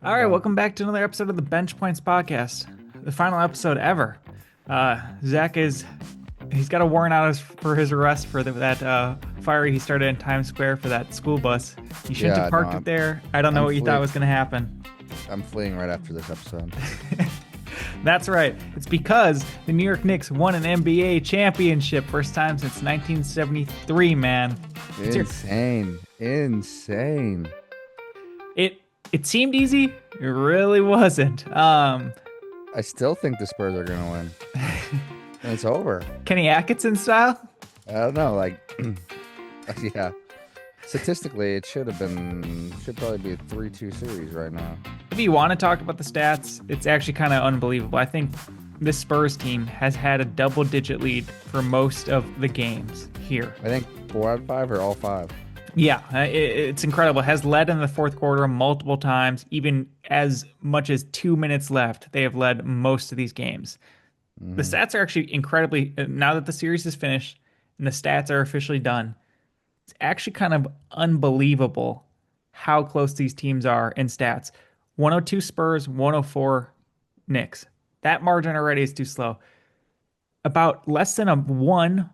All right, welcome back to another episode of the Bench Points Podcast, the final episode ever. Zach he's got a warrant out for his arrest for that fire he started in Times Square for that school bus. You shouldn't have Yeah, no, parked it there. I don't know I'm what you thought fleeing. was going to happen. I'm fleeing right after this episode. That's right. It's because the New York Knicks won an NBA championship, first time since 1973. Man, it's your Insane. it. It seemed easy. It really wasn't. I still think the Spurs are gonna win. And it's over. Kenny Atkinson style. I don't know. Yeah. Statistically, should probably be a 3-2 series right now. If you want to talk about the stats, it's actually kind of unbelievable. I think this Spurs team has had a double-digit lead for most of the games here. I think 4 out of 5 or all 5. Yeah, it's incredible. It has led in the fourth quarter multiple times, even as much as 2 minutes left. They have led most of these games. The Hmm. stats are actually incredibly, now that the series is finished and the stats are officially done, it's actually kind of unbelievable how close these teams are in stats. 102 Spurs, 104 Knicks. That margin already is too slow. About less than a one,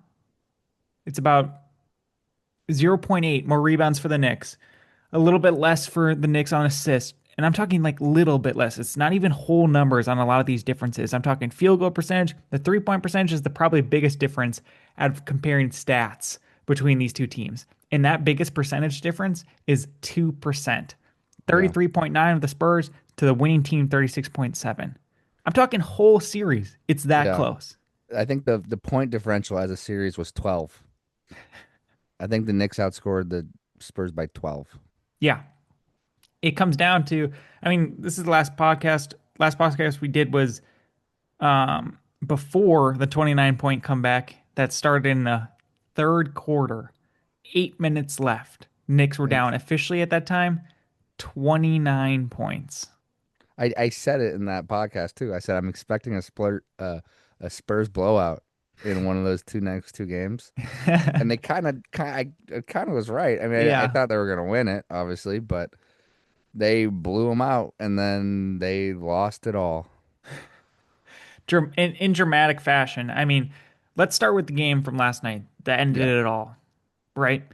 it's about zero point 0.8 more rebounds for the Knicks, a little bit less for the Knicks on assists. And I'm talking like little bit less. It's not even whole numbers on a lot of these differences. I'm talking field goal percentage. The 3-point percentage is the probably biggest difference out of comparing stats between these two teams. And that biggest percentage difference is 2%. Yeah. 33.9 of the Spurs to the winning team 36.7. I'm talking whole series. It's that Yeah. close. I think the point differential as a series was 12. I think the Knicks outscored the Spurs by 12. Yeah. It comes down to, I mean, this is the last podcast. Last podcast we did was before the 29-point comeback that started in the third quarter. 8 minutes left. Knicks were down officially at that time 29 points. I said it in that podcast too. I said I'm expecting a Spurs blowout in one of those next two games, and they kind of was right. I mean, I Yeah. thought they were gonna win it, obviously, but they blew them out, and then they lost it all. In dramatic fashion. I mean, let's start with the game from last night that ended Yeah, it all, right?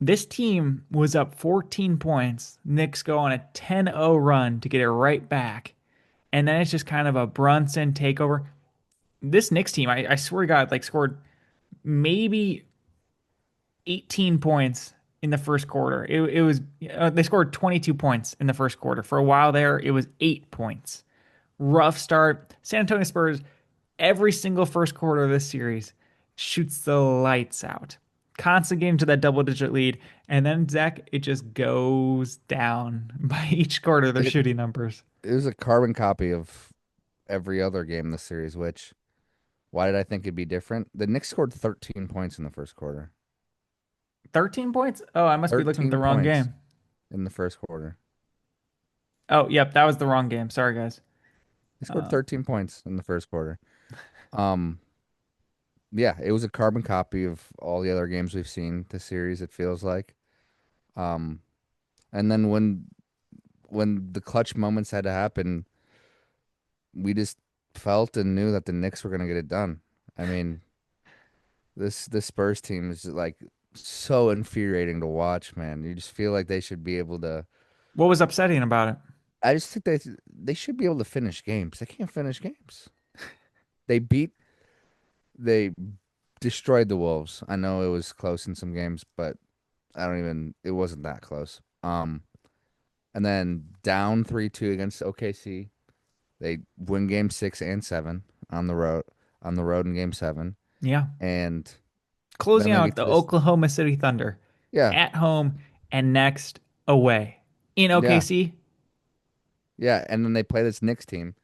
This team was up 14 points. Knicks go on a 10-0 run to get it right back. And then it's just kind of a Brunson takeover. This Knicks team, I swear to God, like scored maybe 18 points in the first quarter. It was they scored 22 points in the first quarter. For a while there, it was 8 points. Rough start. San Antonio Spurs, every single first quarter of this series, shoots the lights out. Constant getting to that double digit lead. And then, Zach, it just goes down by each quarter, their it shooting numbers. it was a carbon copy of every other game in the series. Which why did I think it'd be different? The Knicks scored 13 points in the first quarter. 13 points? Oh, I must be looking at the 13 wrong points game. in the first quarter. Oh, yep, that was the wrong game. Sorry, guys. They scored Uh, 13 points in the first quarter. Um, yeah, it was a carbon copy of all the other games we've seen this series, it feels like. Um, and then when the clutch moments had to happen, we just felt and knew that the Knicks were going to get it done. I mean, this Spurs team is like so infuriating to watch, man. You just feel like they should be able to. what was upsetting about it? I just think they should be able to finish games. They can't finish games. They beat they destroyed the Wolves. I know it was close in some games, but it wasn't that close. And then down 3-2 against OKC. They win game 6 and 7 on the road in game 7. Yeah. And Closing then they out get the to this. Oklahoma City Thunder Yeah. at home and next away in Yeah. OKC. Yeah, and then they play this Knicks team,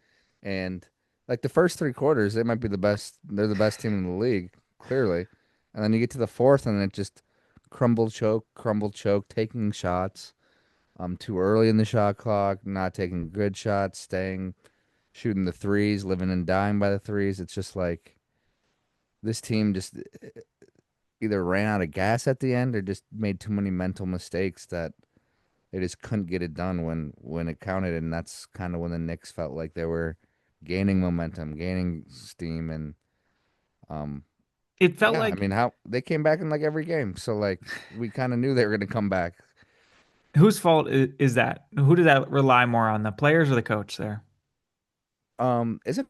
and like the first 3 quarters, they might be the best. They're the best team in the league, clearly. And then you get to the fourth, and it just crumble, choke, taking shots. Too early in the shot clock, not taking good shots, staying, shooting the threes, living and dying by the threes. It's just like this team just either ran out of gas at the end or just made too many mental mistakes that They just couldn't get it done when it counted, and that's kind of when the Knicks felt like they were gaining momentum, gaining steam, and um, It felt yeah, I like mean how they came back in like every game, so like we kind of knew they were going to come back. whose fault is that? Who does that rely more on, the players or the coach there? It's a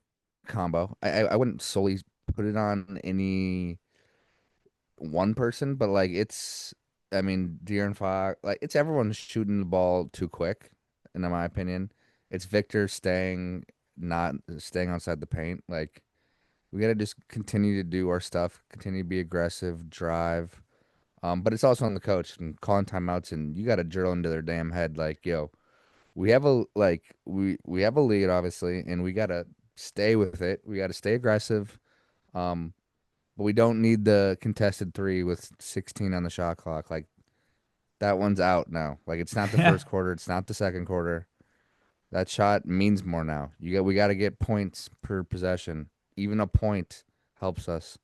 combo. I wouldn't solely put it on any one person, but like it's, I mean, De'Aaron Fox, like it's everyone shooting the ball too quick, in my opinion. It's Victor not staying outside the paint. Like we got to just continue to do our stuff, continue to be aggressive, drive. But it's also on the coach and calling timeouts, and you got to drill into their damn head. Like, yo, we have a lead, obviously, and we got to stay with it. We got to stay aggressive. Um, but we don't need the contested three with 16 on the shot clock. Like that one's out now. Like it's not the Yeah, first quarter, it's not the second quarter. That shot means more now. We got to get points per possession. Even a point helps us.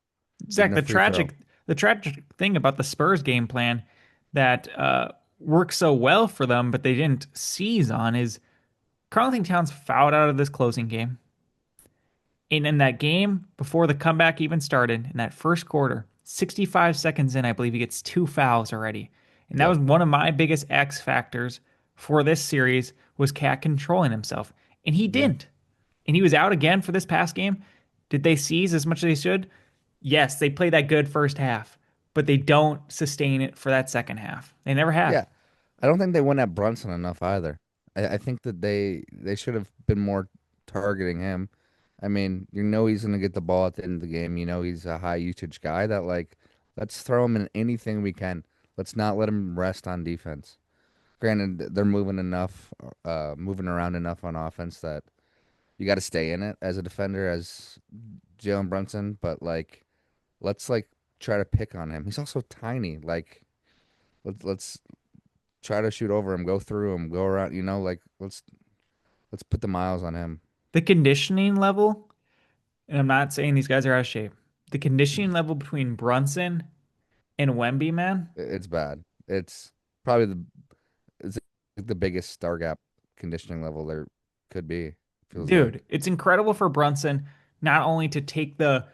Zach, Even a free throw. the tragic thing about the Spurs game plan that worked so well for them, but they didn't seize on is Karl Towns fouled out of this closing game. And in that game, before the comeback even started, in that first quarter, 65 seconds in, I believe he gets two fouls already. And that Yep. was one of my biggest X factors for this series was Cat controlling himself. And he Yeah. didn't. And he was out again for this past game. Did they seize as much as they should? Yes, they played that good first half, but they don't sustain it for that second half. They never have. Yeah. I don't think they went at Brunson enough either. I think that they should have been more targeting him. I mean, you know he's gonna get the ball at the end of the game. You know he's a high usage guy that like let's throw him in anything we can. Let's not let him rest on defense. Granted, they're moving around enough on offense that you got to stay in it as a defender as Jalen Brunson, but like let's like try to pick on him. He's also tiny. Like let's try to shoot over him, go through him, go around. Like let's put the miles on him. The conditioning level, and I'm not saying these guys are out of shape, the conditioning level between Brunson and Wemby, man, It's bad. It's probably it's the biggest star gap conditioning level there could be. Feels dude, like. it's incredible for Brunson not only to take the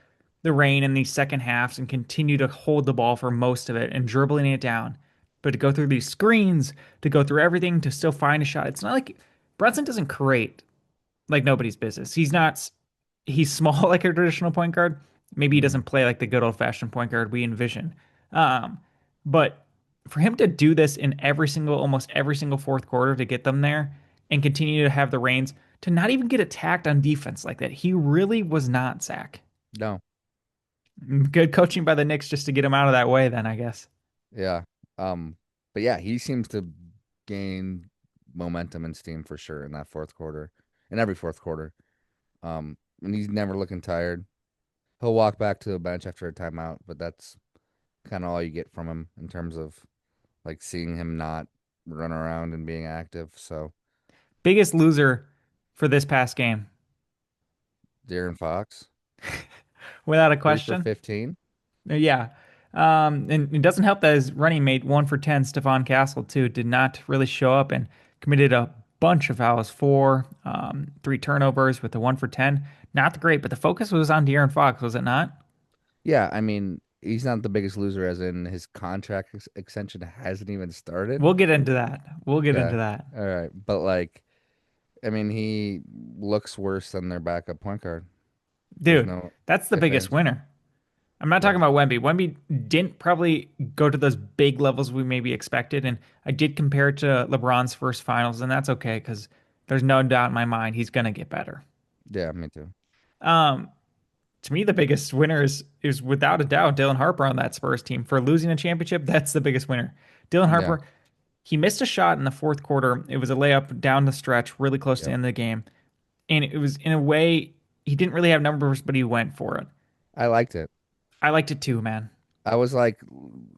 reign in these second halves and continue to hold the ball for most of it and dribbling it down, but to go through these screens, to go through everything, to still find a shot. It's not like Brunson doesn't create like nobody's business. He's small like a traditional point guard. Maybe he doesn't Mhm. play like the good old fashioned point guard we envision. Um, but for him to do this in almost every single fourth quarter to get them there and continue to have the reins to not even get attacked on defense like that, he really was not, Zach. No. Good coaching by the Knicks just to get him out of that way, then I guess. Yeah. Um. But yeah, he seems to gain momentum and steam for sure in that fourth quarter, in every fourth quarter. And he's never looking tired. He'll walk back to the bench after a timeout, but that's kind of all you get from him in terms of like seeing him not run around and being active. So Biggest loser for this past game, De'Aaron Fox, without a 3 for question. 15. Yeah. And it doesn't help that his running mate, 1 for 10, Stephon Castle, too, did not really show up and committed a bunch of fouls, three turnovers with the 1 for 10. Not the great, but the focus was on De'Aaron Fox, was it not? Yeah, I mean, he's not the biggest loser, as in his contract extension hasn't even started. We'll get into that. We'll get into Yeah. that. All right. But like, I mean, he looks worse than their backup point guard. There's Dude, no that's the if, biggest ands. winner. I'm not talking Yeah. about Wemby. Wemby didn't probably go to those big levels we maybe expected. And I did compare it to LeBron's first finals, and that's okay because there's no doubt in my mind he's going to get better. Yeah, me too. Um, to me, the biggest winner is without a doubt Dylan Harper on that Spurs team for losing a championship. That's the biggest winner. Dylan Yeah. Harper, he missed a shot in the fourth quarter. It was a layup down the stretch, really close to the Yep. end of the game, and it was in a way he didn't really have numbers, but he went for it. I liked it. I liked it too, man. I was like,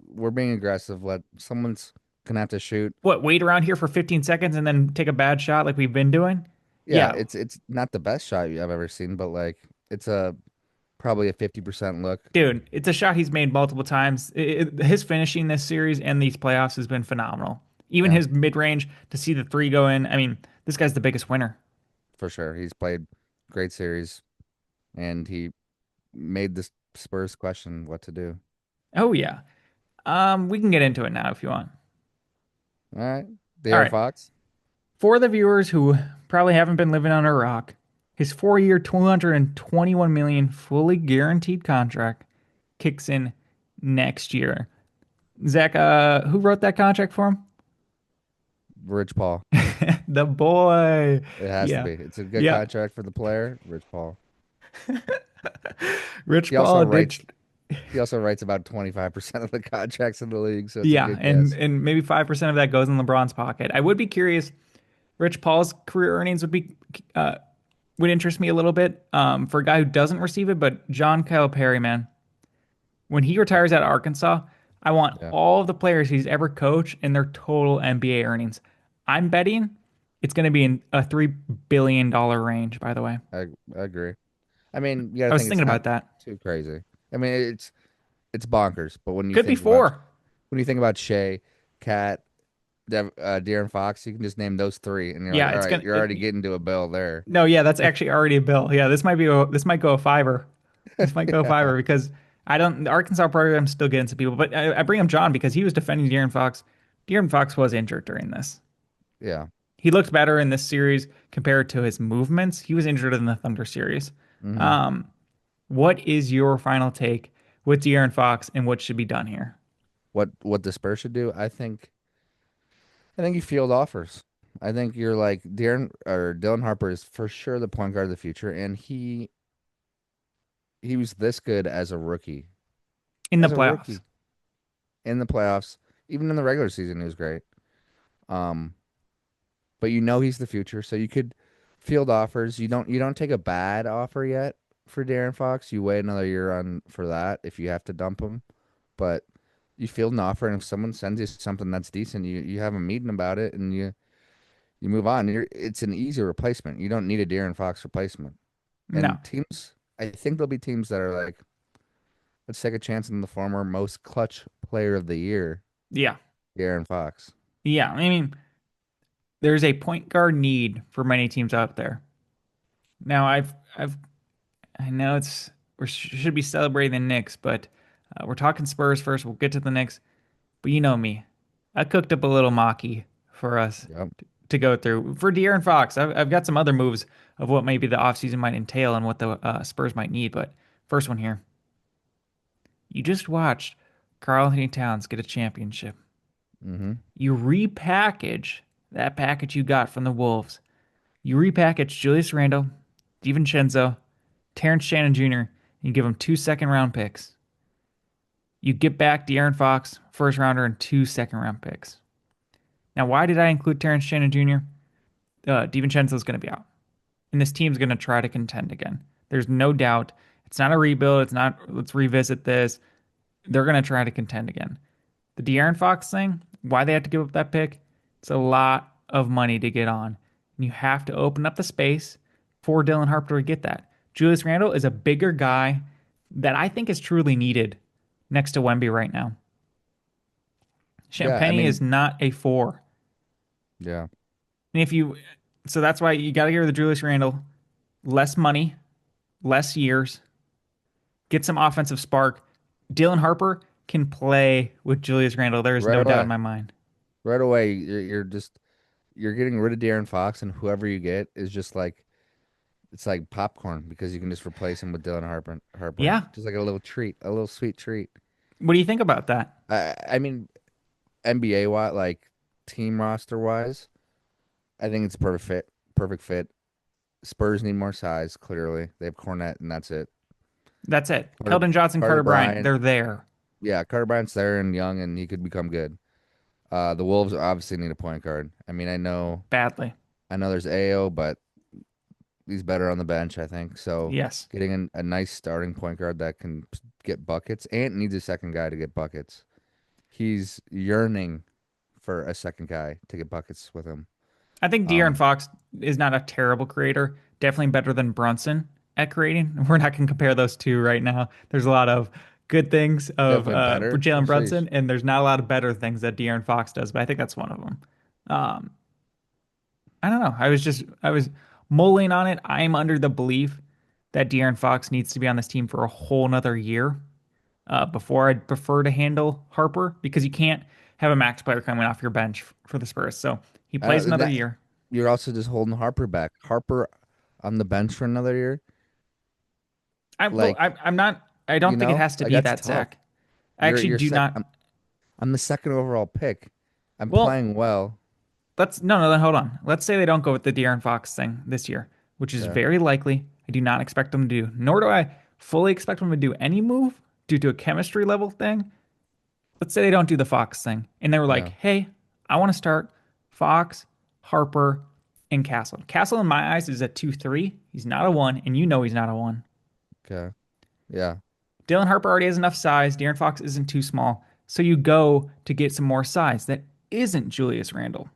we're being aggressive. Let someone's gonna have to shoot. What, wait around here for 15 seconds and then take a bad shot like we've been doing? Yeah, Yeah, it's not the best shot I've ever seen, but like it's a probably a 50% look. dude, it's a shot he's made multiple times. His finishing this series and these playoffs has been phenomenal. Even Yeah, his mid range to see the three go in. I mean, this guy's the biggest winner. for sure. He's played great series, and he made the Spurs question what to do. Oh yeah. We can get into it now if you want. All right, All De'Aaron right. Fox. For the viewers who probably haven't been living on a rock, his 4-year, 221 million fully guaranteed contract kicks in next year. Zach, who wrote that contract for him? Rich Paul. The boy. It has to Yeah. be. It's a good Yeah. contract for the player, Rich Paul. Rich He also Paul did. writes he also writes about 25% of the contracts in the league, so it's a Yeah. good And, guess. and maybe 5% of that goes in LeBron's pocket. I would be curious. Rich Paul's career earnings uh, would interest me a little bit for a guy who doesn't receive it, but John Calipari, man, when he retires at Arkansas, I want Yeah, all of the players he's ever coached and their total NBA earnings. I'm betting it's going to be in a $3 billion range, by the way. I agree. I mean, you got to I was think it's thinking not about that. too crazy. I mean, it's bonkers, but Could be four. when you think about Shea, Cat, De'Aaron Fox, you can just name those three, and you're like, Yeah, all it's right, gonna. you're already getting to a bill there. No, yeah, that's actually already a bill. Yeah, this might go a fiver. This might go a Yeah, fiver because I don't. The Arkansas program's still getting some people, but I bring up John because he was defending De'Aaron Fox. De'Aaron Fox was injured during this. yeah. He looked better in this series compared to his movements. He was injured in the Thunder series. hmm Um, what is your final take with De'Aaron Fox and what should be done here? What the Spurs should do? I think you field offers. I think you're like Darren or Dylan Harper is for sure the point guard of the future, and he was this good as a rookie. In the As a playoffs? rookie in the playoffs, even in the regular season, he was great. Um, but you know he's the future, so you could field offers. You don't take a bad offer yet for Darren Fox. You wait another year on for that if you have to dump him. But you field an offer, and if someone sends you something that's decent, you have a meeting about it, and you move on. It's an easy replacement. You don't need a Darren Fox replacement. No. And teams, I think there'll be teams that are like, let's take a chance on the former most clutch player of the year, Yeah. Darren Fox. Yeah. I mean, there's a point guard need for many teams out there. Now, I know should be celebrating the Knicks, but we're talking Spurs first. We'll get to the Knicks, but you know me, I cooked up a little mocky for us Yep. to go through for De'Aaron Fox. I've got some other moves of what maybe the offseason might entail and what the Spurs might need, but first one here, you just watched Karl Anthony Towns get a championship. hmm You repackage that package you got from the Wolves. You repackage Julius Randle, DiVincenzo, Terrence Shannon Jr., and you give them 2 second-round picks. You get back De'Aaron Fox, first rounder, and 2 second-round picks. Now, why did I include Terrence Shannon Jr.? DiVincenzo is going to be out, and this team's going to try to contend again. There's no doubt. It's not a rebuild. It's not, let's revisit this. They're going to try to contend again. The De'Aaron Fox thing, why they have to give up that pick? It's a lot of money to get on. And you have to open up the space for Dylan Harper to get that. Julius Randle is a bigger guy that I think is truly needed next to Wemby right now. Yeah, I Champagny mean, is not a four. yeah. And so that's why you got to get rid of the Julius Randle. Less money, less years, get some offensive spark. Dylan Harper can play with Julius Randle. There is Right no doubt in away. my mind. Right away, you're getting rid of Darren Fox, and whoever you get is just like it's like popcorn because you can just replace him with Dylan Harper. Yeah. Just like a little treat, a little sweet treat. What do you think about that? I mean, NBA wise, like team roster wise, I think it's perfect fit. Perfect fit. Spurs need more size. Clearly, they have Cornette, and that's it. That's it. Carter, Keldon Johnson, Carter Carter Bryant, Bryant, they're there yeah, Carter Bryant's there and young, and he could become good. The Wolves obviously need a point guard. I mean, badly. I know there's AO, but he's better on the bench, I think. So Yes. getting a nice starting point guard that can get buckets and needs a second guy to get buckets. He's yearning for a second guy to get buckets with him. I think De'Aaron Um, Fox is not a terrible creator. Definitely better than Brunson at creating. We're not going to compare those two right now. There's a lot of good things of Definitely better. Oh, Jalen sheesh. Brunson, and there's not a lot of better things that De'Aaron Fox does, but I think that's one of them. Um, I don't know. I was mulling on it. I'm under the belief that De'Aaron Fox needs to be on this team for a whole nother year before I'd prefer to handle Harper because you can't have a max player coming off your bench for the Spurs. So he plays And another that year. you're also just holding Harper back. Harper on the bench for another year. Like, I'm not. I don't think it has to like be that's that, tough. Zach. I actually You're do sec. not. I'm the second overall pick. I'm Well, playing well. let's no, hold on. Let's say they don't go with the De'Aaron Fox thing this year, which is Okay. very likely. I do not expect them to do, nor do I fully expect them to do any move due to a chemistry level thing. Let's say they don't do the Fox thing, and they were like, Yeah. "Hey, I want to start Fox, Harper, and Castle." Castle, in my eyes, is a 2-3. He's not a one, and you know he's not a one. Okay. Yeah. Dylan Harper already has enough size. De'Aaron Fox isn't too small, so you go to get some more size that isn't Julius Randle.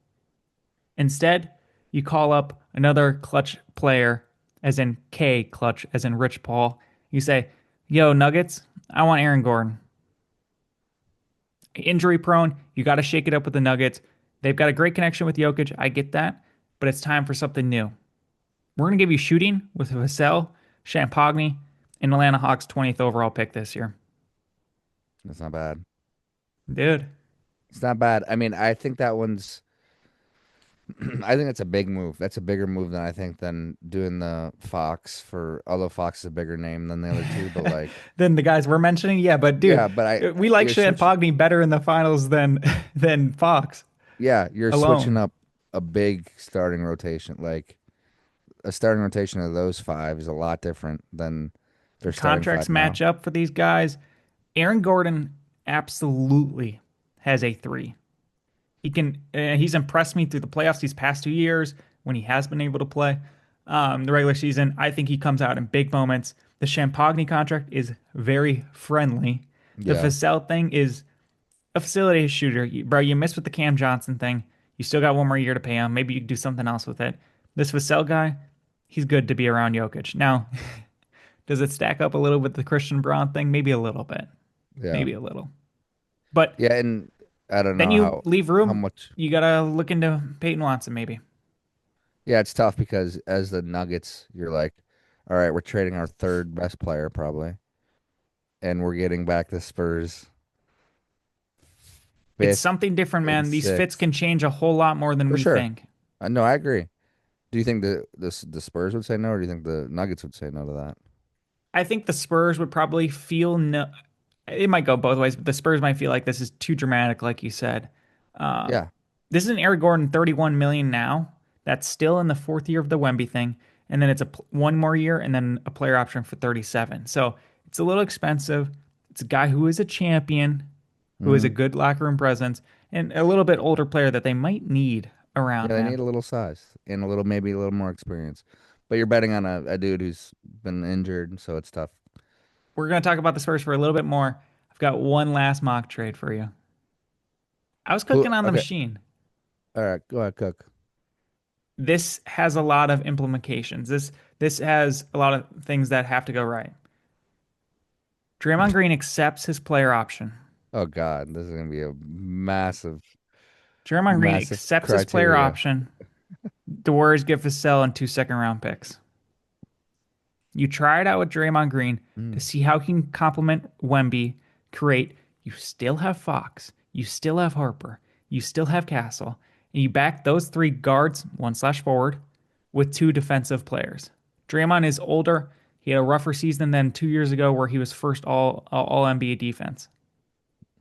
Instead, you call up another clutch player, as in K clutch, as in Rich Paul. You say, "Yo, Nuggets, I want Aaron Gordon." Injury prone, you got to shake it up with the Nuggets. They've got a great connection with Jokic. I get that, but it's time for something new. We're going to give you shooting with Vassell, Champagny, and Atlanta Hawks 20th overall pick this year. That's not bad. Dude, It's not bad. I mean, I think that one's. I think that's a big move. That's a bigger move than I think than doing the Fox for. Although Fox is a bigger name than the other two, but like, then the guys we're mentioning, yeah, but dude, yeah. But we like you're switching. Champagny better in the finals than than Fox Yeah, you're switching alone. up a big starting rotation. Like a starting rotation of those five is a lot different than their starting Contracts five now. match up for these guys. Aaron Gordon absolutely has a three. He can. He's impressed me through the playoffs these past 2 years when he has been able to play. The regular season, I think he comes out in big moments. The Champagny contract is very friendly. The Yeah, Vassell thing is a facility shooter. Bro, you missed with the Cam Johnson thing. You still got one more year to pay him. Maybe you could do something else with it. This Vassell guy, he's good to be around Jokic. Now, does it stack up a little with the Christian Braun thing? Maybe a little bit. yeah, Maybe a little. But yeah. And I don't then know you leave how room. much. You gotta look into Peyton Watson, maybe. Yeah, it's tough because as the Nuggets, you're like, all right, we're trading our third best player probably, and we're getting back the Spurs It's fifth something different, and man. These fits sixth can change a whole lot more than for we sure. think. No, I agree. Do you think the Spurs would say no, or do you think the Nuggets would say no to that? I think the Spurs would probably feel no. It might go both ways, but the Spurs might feel like this is too dramatic, like you said. Um, Yeah. this is an Eric Gordon 31 million now. That's still in the fourth year of the Wemby thing, and then it's one more year, and then a player option for 37. So it's a little expensive. It's a guy who is a champion, who is a Hmm. good locker room presence, and a little bit older player that they might need Yeah, around, they man. need a little size and a little maybe a little more experience. But you're betting on a dude who's been injured, so it's tough. We're going to talk about the Spurs for a little bit more. I've got one last mock trade for you. I was Who? cooking on the Okay. machine. All right. Go ahead, Cook. This has a lot of implications. This has a lot of things that have to go right. Draymond Green accepts his player option. Oh God, this is gonna be a massive, Draymond Green massive accepts his player criteria. option. The Warriors give Vassell and 2 second-round picks. You try it out with Draymond Green to Mm, see how he can complement Wemby, create. You still have Fox, you still have Harper, you still have Castle, and you back those three guards, one slash forward, with two defensive players. Draymond is older. He had a rougher season than 2 years ago, where he was first all NBA defense.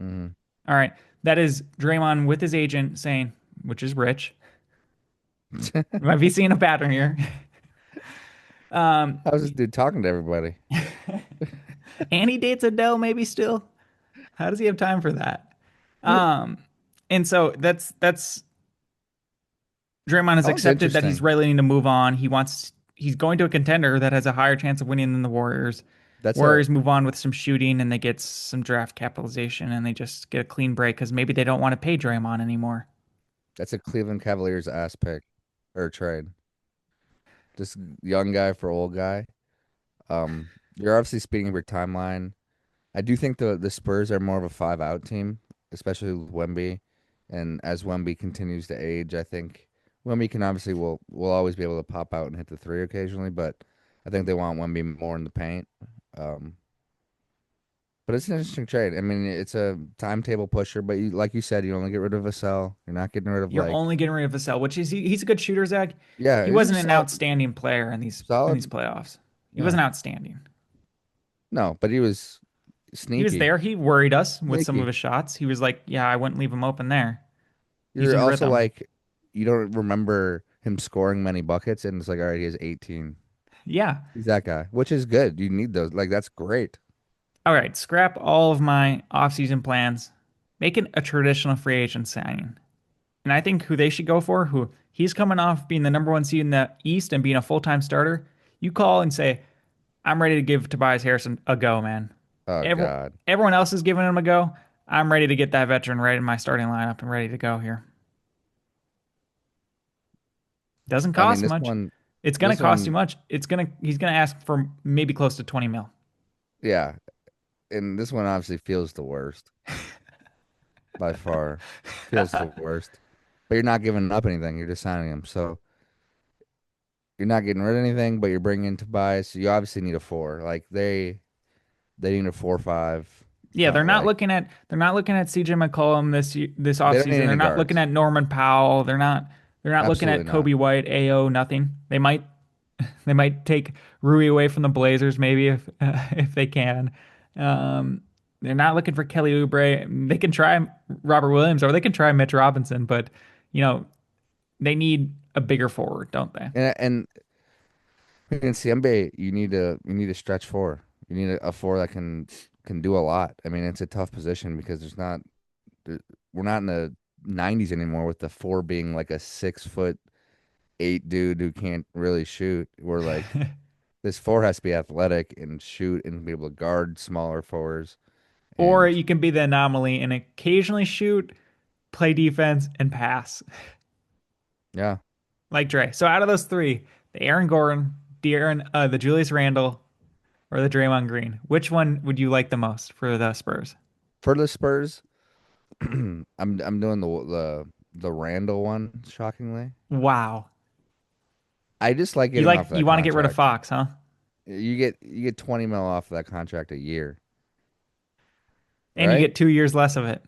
mm. All right, that is Draymond with his agent saying, which is Rich. You might be seeing a pattern here. Um, How's this dude talking to everybody? and he dates Adele, maybe still. How does he have time for that? Um, and so that's Draymond has That one's accepted that he's interesting. ready to move on. He's going to a contender that has a higher chance of winning than the Warriors. That's a Warriors move on with some shooting and they get some draft capitalization and they just get a clean break because maybe they don't want to pay Draymond anymore. that's a Cleveland Cavaliers ass pick or trade. Just young guy for old guy. You're obviously speeding up your timeline. I do think the Spurs are more of a five out team, especially with Wemby. And as Wemby continues to age, I think Wemby can obviously will always be able to pop out and hit the three occasionally, but I think they want Wemby more in the paint. Um, but it's an interesting trade. I mean, it's a timetable pusher, but like you said, you only get rid of Vassell. You're not getting rid of You're like, only getting rid of Vassell, which is he's a good shooter, Zach. yeah, He he's a wasn't an solid, outstanding player in these solid, playoffs. He yeah. wasn't outstanding. No, but he was He was sneaky, there. He worried us with some of sneaky. his shots. He was like, "Yeah, I wouldn't leave him open there." He's You're in also rhythm. like, you don't remember him scoring many buckets, and it's like, all right, he has 18. Yeah. He's that guy, which is good. You need those. Like, that's great. All right. Scrap all of my offseason plans. Make it a traditional free agent signing. And I think who they should go for, who he's coming off being the number one seed in the East and being a full-time starter. You call and say, I'm ready to give Tobias Harrison a go, man. Oh God. Everyone else is giving him a go. I'm ready to get that veteran right in my starting lineup and ready to go here. Doesn't I mean, cost much. It's gonna this cost you one, much. He's gonna ask for maybe close to 20 mil. yeah, and this one obviously feels the worst by far. Feels the worst. But you're not giving up anything. You're just signing him. So you're not getting rid of anything, but you're bringing in Tobias. You obviously need a four. Like they need a 4-5. Yeah, Like they're not looking at CJ McCollum this they don't need offseason. They're any not looking guards. at Norman Powell. They're not looking Absolutely at not. Kobe White, AO, nothing. They might take Rui away from the Blazers maybe if if they can. Um, they're not looking for Kelly Oubre. They can try Robert Williams or they can try Mitch Robinson, but you know, they need a bigger forward, don't they? And in CMB, you need a stretch four. You need a four that can do a lot. I mean, it's a tough position because there- we're not in the 90s anymore with the four being like a 6'8" dude who can't really shoot. We're like this four has to be athletic and shoot and be able to guard smaller fours. Or And you can be the anomaly and occasionally shoot, play defense, and pass. yeah, Like Dre. So out of those three, the Aaron Gordon, the Julius Randle, or the Draymond Green, which one would you like the most for the Spurs? for the Spurs, I'm doing the Randall one. Shockingly, Wow. I just like getting off You that want to get rid of contract. Fox, huh? You get 20 mil off that contract a year, And you right? get 2 years less of it.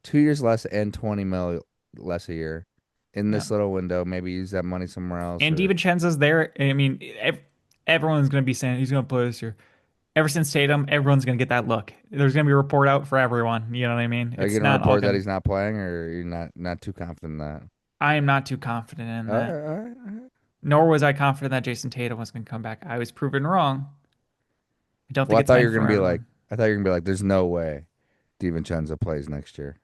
2 years less and 20 mil less a year in Yeah. this little window. Maybe use that money somewhere else And or DiVincenzo's there. I mean, everyone's going to be saying he's going to play this year. Ever since Tatum, everyone's going to get that look. There's going to be a report out for everyone. You know what I mean? are you It's gonna not all report that going to. he's not playing or you're not too confident in that? I am not too confident in All right, that. all right, all right. Nor was I confident that Jason Tatum was going to come back. I was proven wrong. I don't Well, think it's meant for everyone. I thought you were gonna be like, there's no way DiVincenzo plays next year.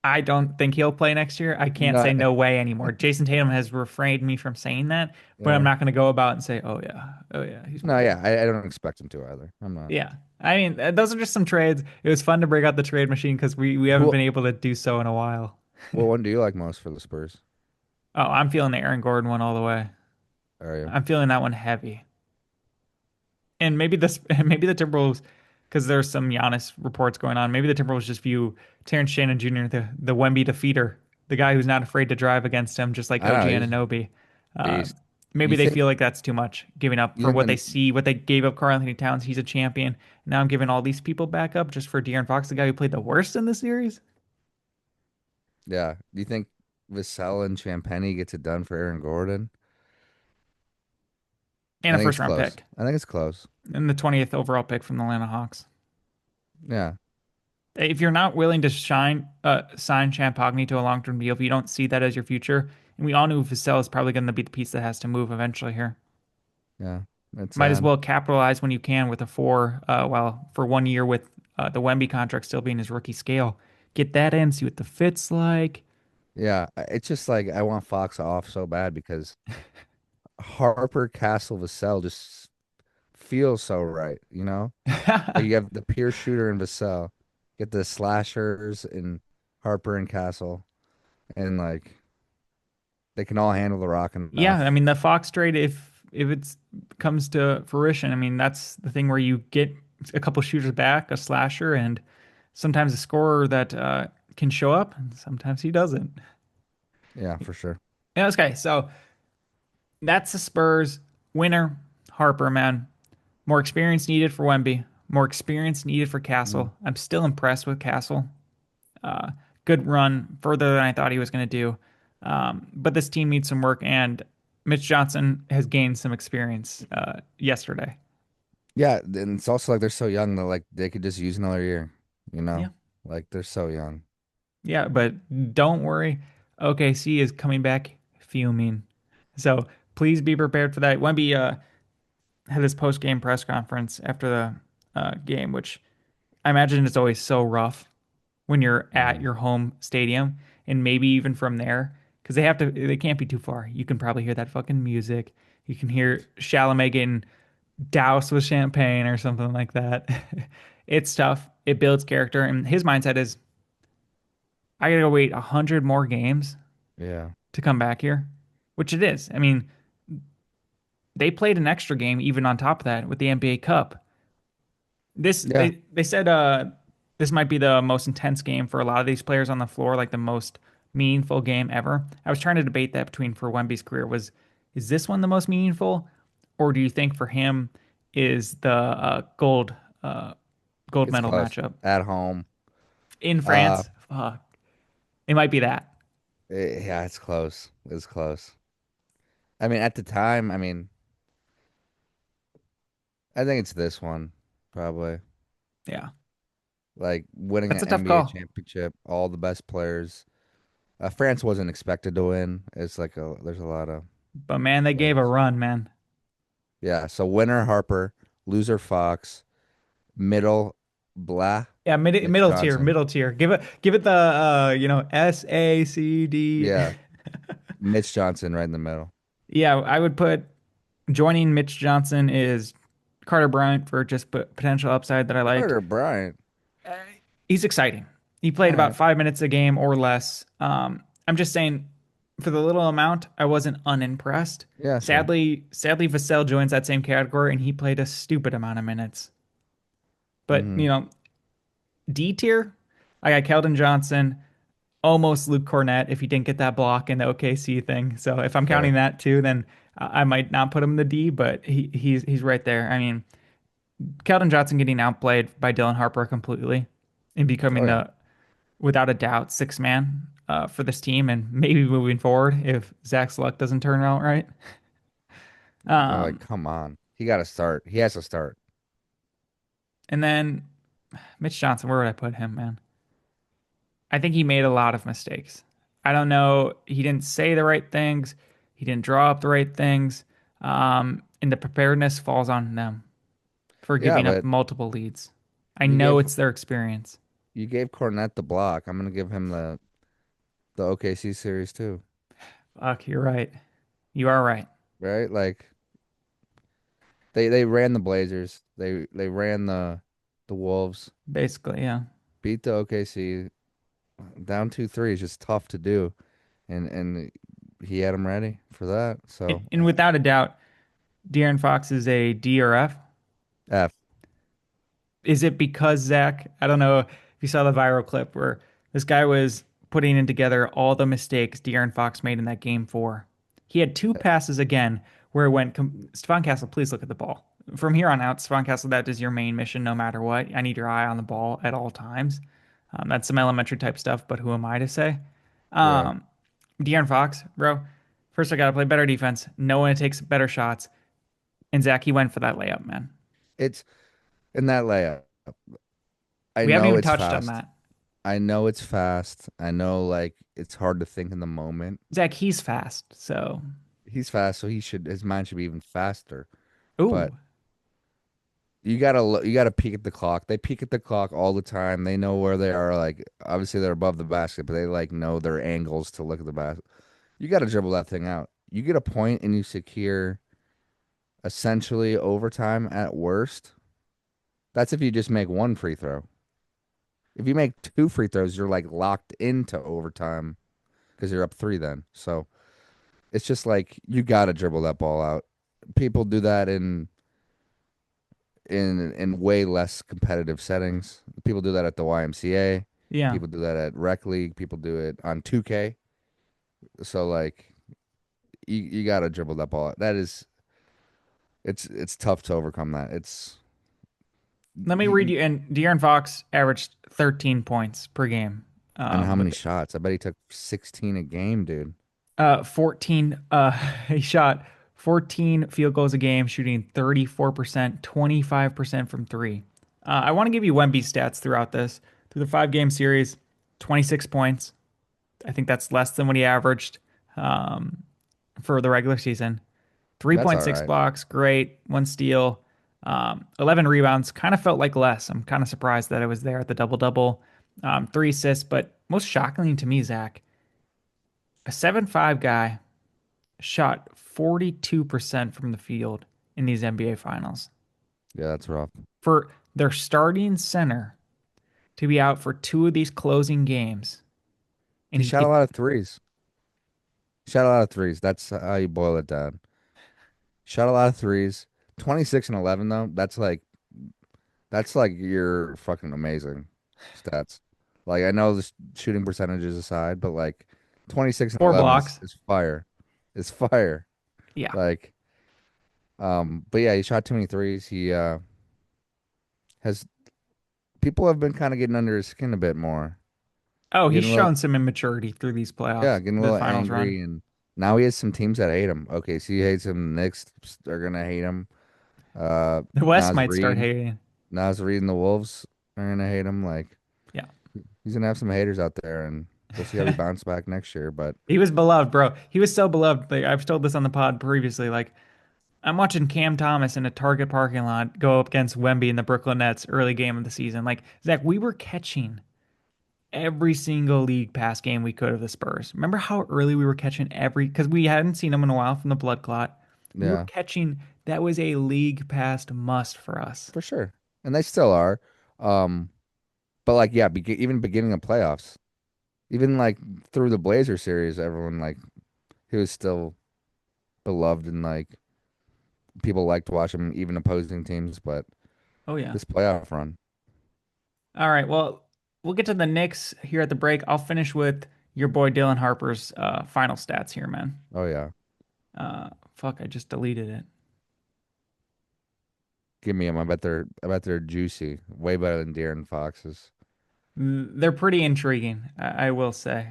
I don't think he'll play next year. I can't say Not, no way anymore. Jason Tatum has refrained me from saying that, but I'm yeah. not going to go about and say, oh yeah, he's No, playing. yeah, I don't expect him to either. I'm not. Yeah. I mean, those are just some trades. It was fun to break out the trade machine because we haven't Who, been able to do so in a while. what one do you like most for the Spurs? Oh, I'm feeling the Aaron Gordon one all the way. Are you? I'm feeling that one heavy. And maybe this, maybe the Timberwolves, because there's some Giannis reports going on. Maybe the Timberwolves just view Terrence Shannon Jr. the Wemby defeater, the guy who's not afraid to drive against him, just like I don't OG know. He's Anunoby. Uh, beast. maybe You they think feel like that's too much, giving up you for think what they the see, what they gave up. Karl Anthony Towns, he's a champion. Now I'm giving all these people back up just for De'Aaron Fox, the guy who played the worst in the series, yeah? Do you think Vassell and Champagny gets it done for Aaron Gordon? I and a think first it's round close. pick, I think it's close. and the 20th overall pick from the Atlanta Hawks. Yeah, If you're not willing to sign Champagny to a long-term deal, if you don't see that as your future, and we all knew Vassell is probably going to be the piece that has to move eventually here. yeah. It's Might as sad. well capitalize when you can with a four, well, for 1 year with the Wemby contract still being his rookie scale. Get that in, see what the fit's like. Yeah, it's just like I want Fox off so bad because Harper Castle Vassell just feels so right, you know? Like you have the pure shooter in Vassell, get the slashers in Harper and Castle, and like they can all handle the rock Yeah, I enough. mean the Fox trade, if it's comes to fruition, I mean that's the thing where you get a couple shooters back, a slasher, and sometimes a scorer that can show up, and sometimes he doesn't. Yeah, for sure. Yeah, okay, so that's the Spurs winner. Harper, man, more experience needed for Wemby, more experience needed for Mm. Castle. I'm still impressed with Castle. Good run, further than I thought he was going to do. But this team needs some work, and Mitch Johnson has gained some experience yesterday. Yeah, and it's also like they're so young that like they could just use another year, you know? Yeah. Like they're so young. Yeah, but don't worry. OKC is coming back fuming. So please be prepared for that. Wemby had this post game press conference after the game, which I imagine is always so rough when you're at Hmm. your home stadium and maybe even from there because they can't be too far. You can probably hear that fucking music. You can hear Chalamet getting doused with champagne or something like that. It's tough. It builds character, and his mindset is, I gotta go wait 100 more games Yeah. to come back here, which it is. I mean, they played an extra game even on top of that with the NBA Cup. This Yeah. they said this might be the most intense game for a lot of these players on the floor, like the most meaningful game ever. I was trying to debate that between for Wemby's career was is this one the most meaningful, or do you think for him is the uh, gold It's medal close. matchup At home. in Uh France? Fuck, it might be that. yeah, it's close. It's close. I mean, at the time, I think it's this one, probably. Yeah, Like winning that's an a tough NBA call. championship, all the best players. France wasn't expected to win. It's like there's a lot of But man, they gave a players. run, man. Yeah, so winner Harper, loser Fox, middle blah, Yeah, Mitch middle tier, Johnson. middle tier. Give it the SACD. Yeah, Mitch Johnson right in the middle. Yeah, I would put joining Mitch Johnson is Carter Bryant for just potential upside that I like. Carter Bryant. He's exciting. He All played about right. 5 minutes a game or less. I'm just saying, for the little amount, I wasn't unimpressed. Yeah, sure. Sadly, Vassell joins that same category, and he played a stupid amount of minutes. But Hmm. D tier, I got Keldon Johnson, almost Luke Cornett if he didn't get that block in the OKC thing. So if I'm counting Fair. that too, then I might not put him in the D, but he's right there. I mean, Keldon Johnson getting outplayed by Dylan Harper completely and becoming Oh yeah. the without a doubt sixth man for this team and maybe moving forward if Zach's luck doesn't turn out right. Oh, like Um, come on. He got to start. He has to start. and then Mitch Johnson, where would I put him, man? I think he made a lot of mistakes. I don't know. He didn't say the right things. He didn't draw up the right things. And the preparedness falls on them for Yeah, giving up but multiple leads. I you know gave it's their experience. you gave Cornette the block. I'm gonna give him the OKC series too. Fuck, you're right. You are right. Right? Like they ran the Blazers. They ran the Wolves. Basically, yeah. Beat the OKC. Down 2-3 is just tough to do. And he had him ready for that. So And without a doubt, De'Aaron Fox is a D or F. F. Is it because Zach? I don't know if you saw the viral clip where this guy was putting in together all the mistakes De'Aaron Fox made in that game four. He had two passes again where it went. Stephon Castle, please look at the ball. From here on out, Stephon Castle, that is your main mission no matter what. I need your eye on the ball at all times. That's some elementary type stuff, but who am I to say? Right. Um, De'Aaron Fox, bro. First, I got to play better defense. No one takes better shots. And Zach, he went for that layup, man. It's in that layup. I We haven't know even it's touched on fast. that. I know it's fast. I know like it's hard to think in the moment. Zach, he's fast. So, He's fast, so his mind should be even faster. ooh, But you gotta peek at the clock. They peek at the clock all the time. They know where they are. Like obviously they're above the basket, but they like know their angles to look at the basket. You gotta dribble that thing out. You get a point and you secure essentially overtime at worst. That's if you just make one free throw. If you make two free throws, you're like locked into overtime because you're up three then. So it's just like you got to dribble that ball out. People do that in way less competitive settings. People do that at the YMCA. Yeah. People do that at Rec League. People do it on 2K. So like you got to dribble that ball. That is it's tough to overcome that. It's Let me read you, you. And De'Aaron Fox averaged 13 points per game. and how many With shots? I bet he took 16 a game, dude. 14. He shot 14 field goals a game, shooting 34%, 25% from three. I want to give you Wemby's stats throughout this. Through the 5 game series, 26 points. I think that's less than what he averaged um, for the regular season. That's all 3.6 right. blocks, great. 1 steal, 11 rebounds. Kind of felt like less. I'm kind of surprised that it was there at the double double. 3 assists, but most shockingly to me, Zach, a 7'5 guy shot 42% from the field in these NBA finals. Yeah, that's rough. For their starting center to be out for 2 of these closing games, He and shot a lot of threes. Shot a lot of threes. That's how you boil it down. Shot a lot of threes. 26 and 11 though. That's like your fucking amazing stats. Like I know the shooting percentages aside, but like 26 and four 11 blocks. is fire. Is fire. Yeah. Like but yeah, he shot too many threes. He has people have been kind of getting under his skin a bit more. Oh, he's Getting a little shown some immaturity through these yeah, playoffs, getting a the little finals run. angry and now he has some teams that hate him. OKC hates him, Knicks are gonna hate him. Uh The West Nas might start Reed. hating. Nas Reed and the Wolves are gonna hate him. Like Yeah. he's gonna have some haters out there, and we'll see how he bounces back next year. But He was beloved, bro. He was so beloved. Like, I've told this on the pod previously. Like, I'm watching Cam Thomas in a Target parking lot go up against Wemby in the Brooklyn Nets early game of the season. Like, Zach, we were catching every single league pass game we could of the Spurs. Remember how early we were catching because we hadn't seen them in a while from the blood clot. We were yeah, catching, that was a league pass must for us. for sure, and they still are. Um, but like yeah, even beginning of playoffs, even like through the Blazer series, everyone like he was still beloved and like people liked to watch him, even opposing teams. But Oh, yeah. this playoff run, All right. Well, we'll get to the Knicks here at the break. I'll finish with your boy Dylan Harper's final stats here, man. oh yeah, Fuck, I just deleted it. give me him. I bet they're juicy, way better than De'Aaron Fox's. They're pretty intriguing, I will say.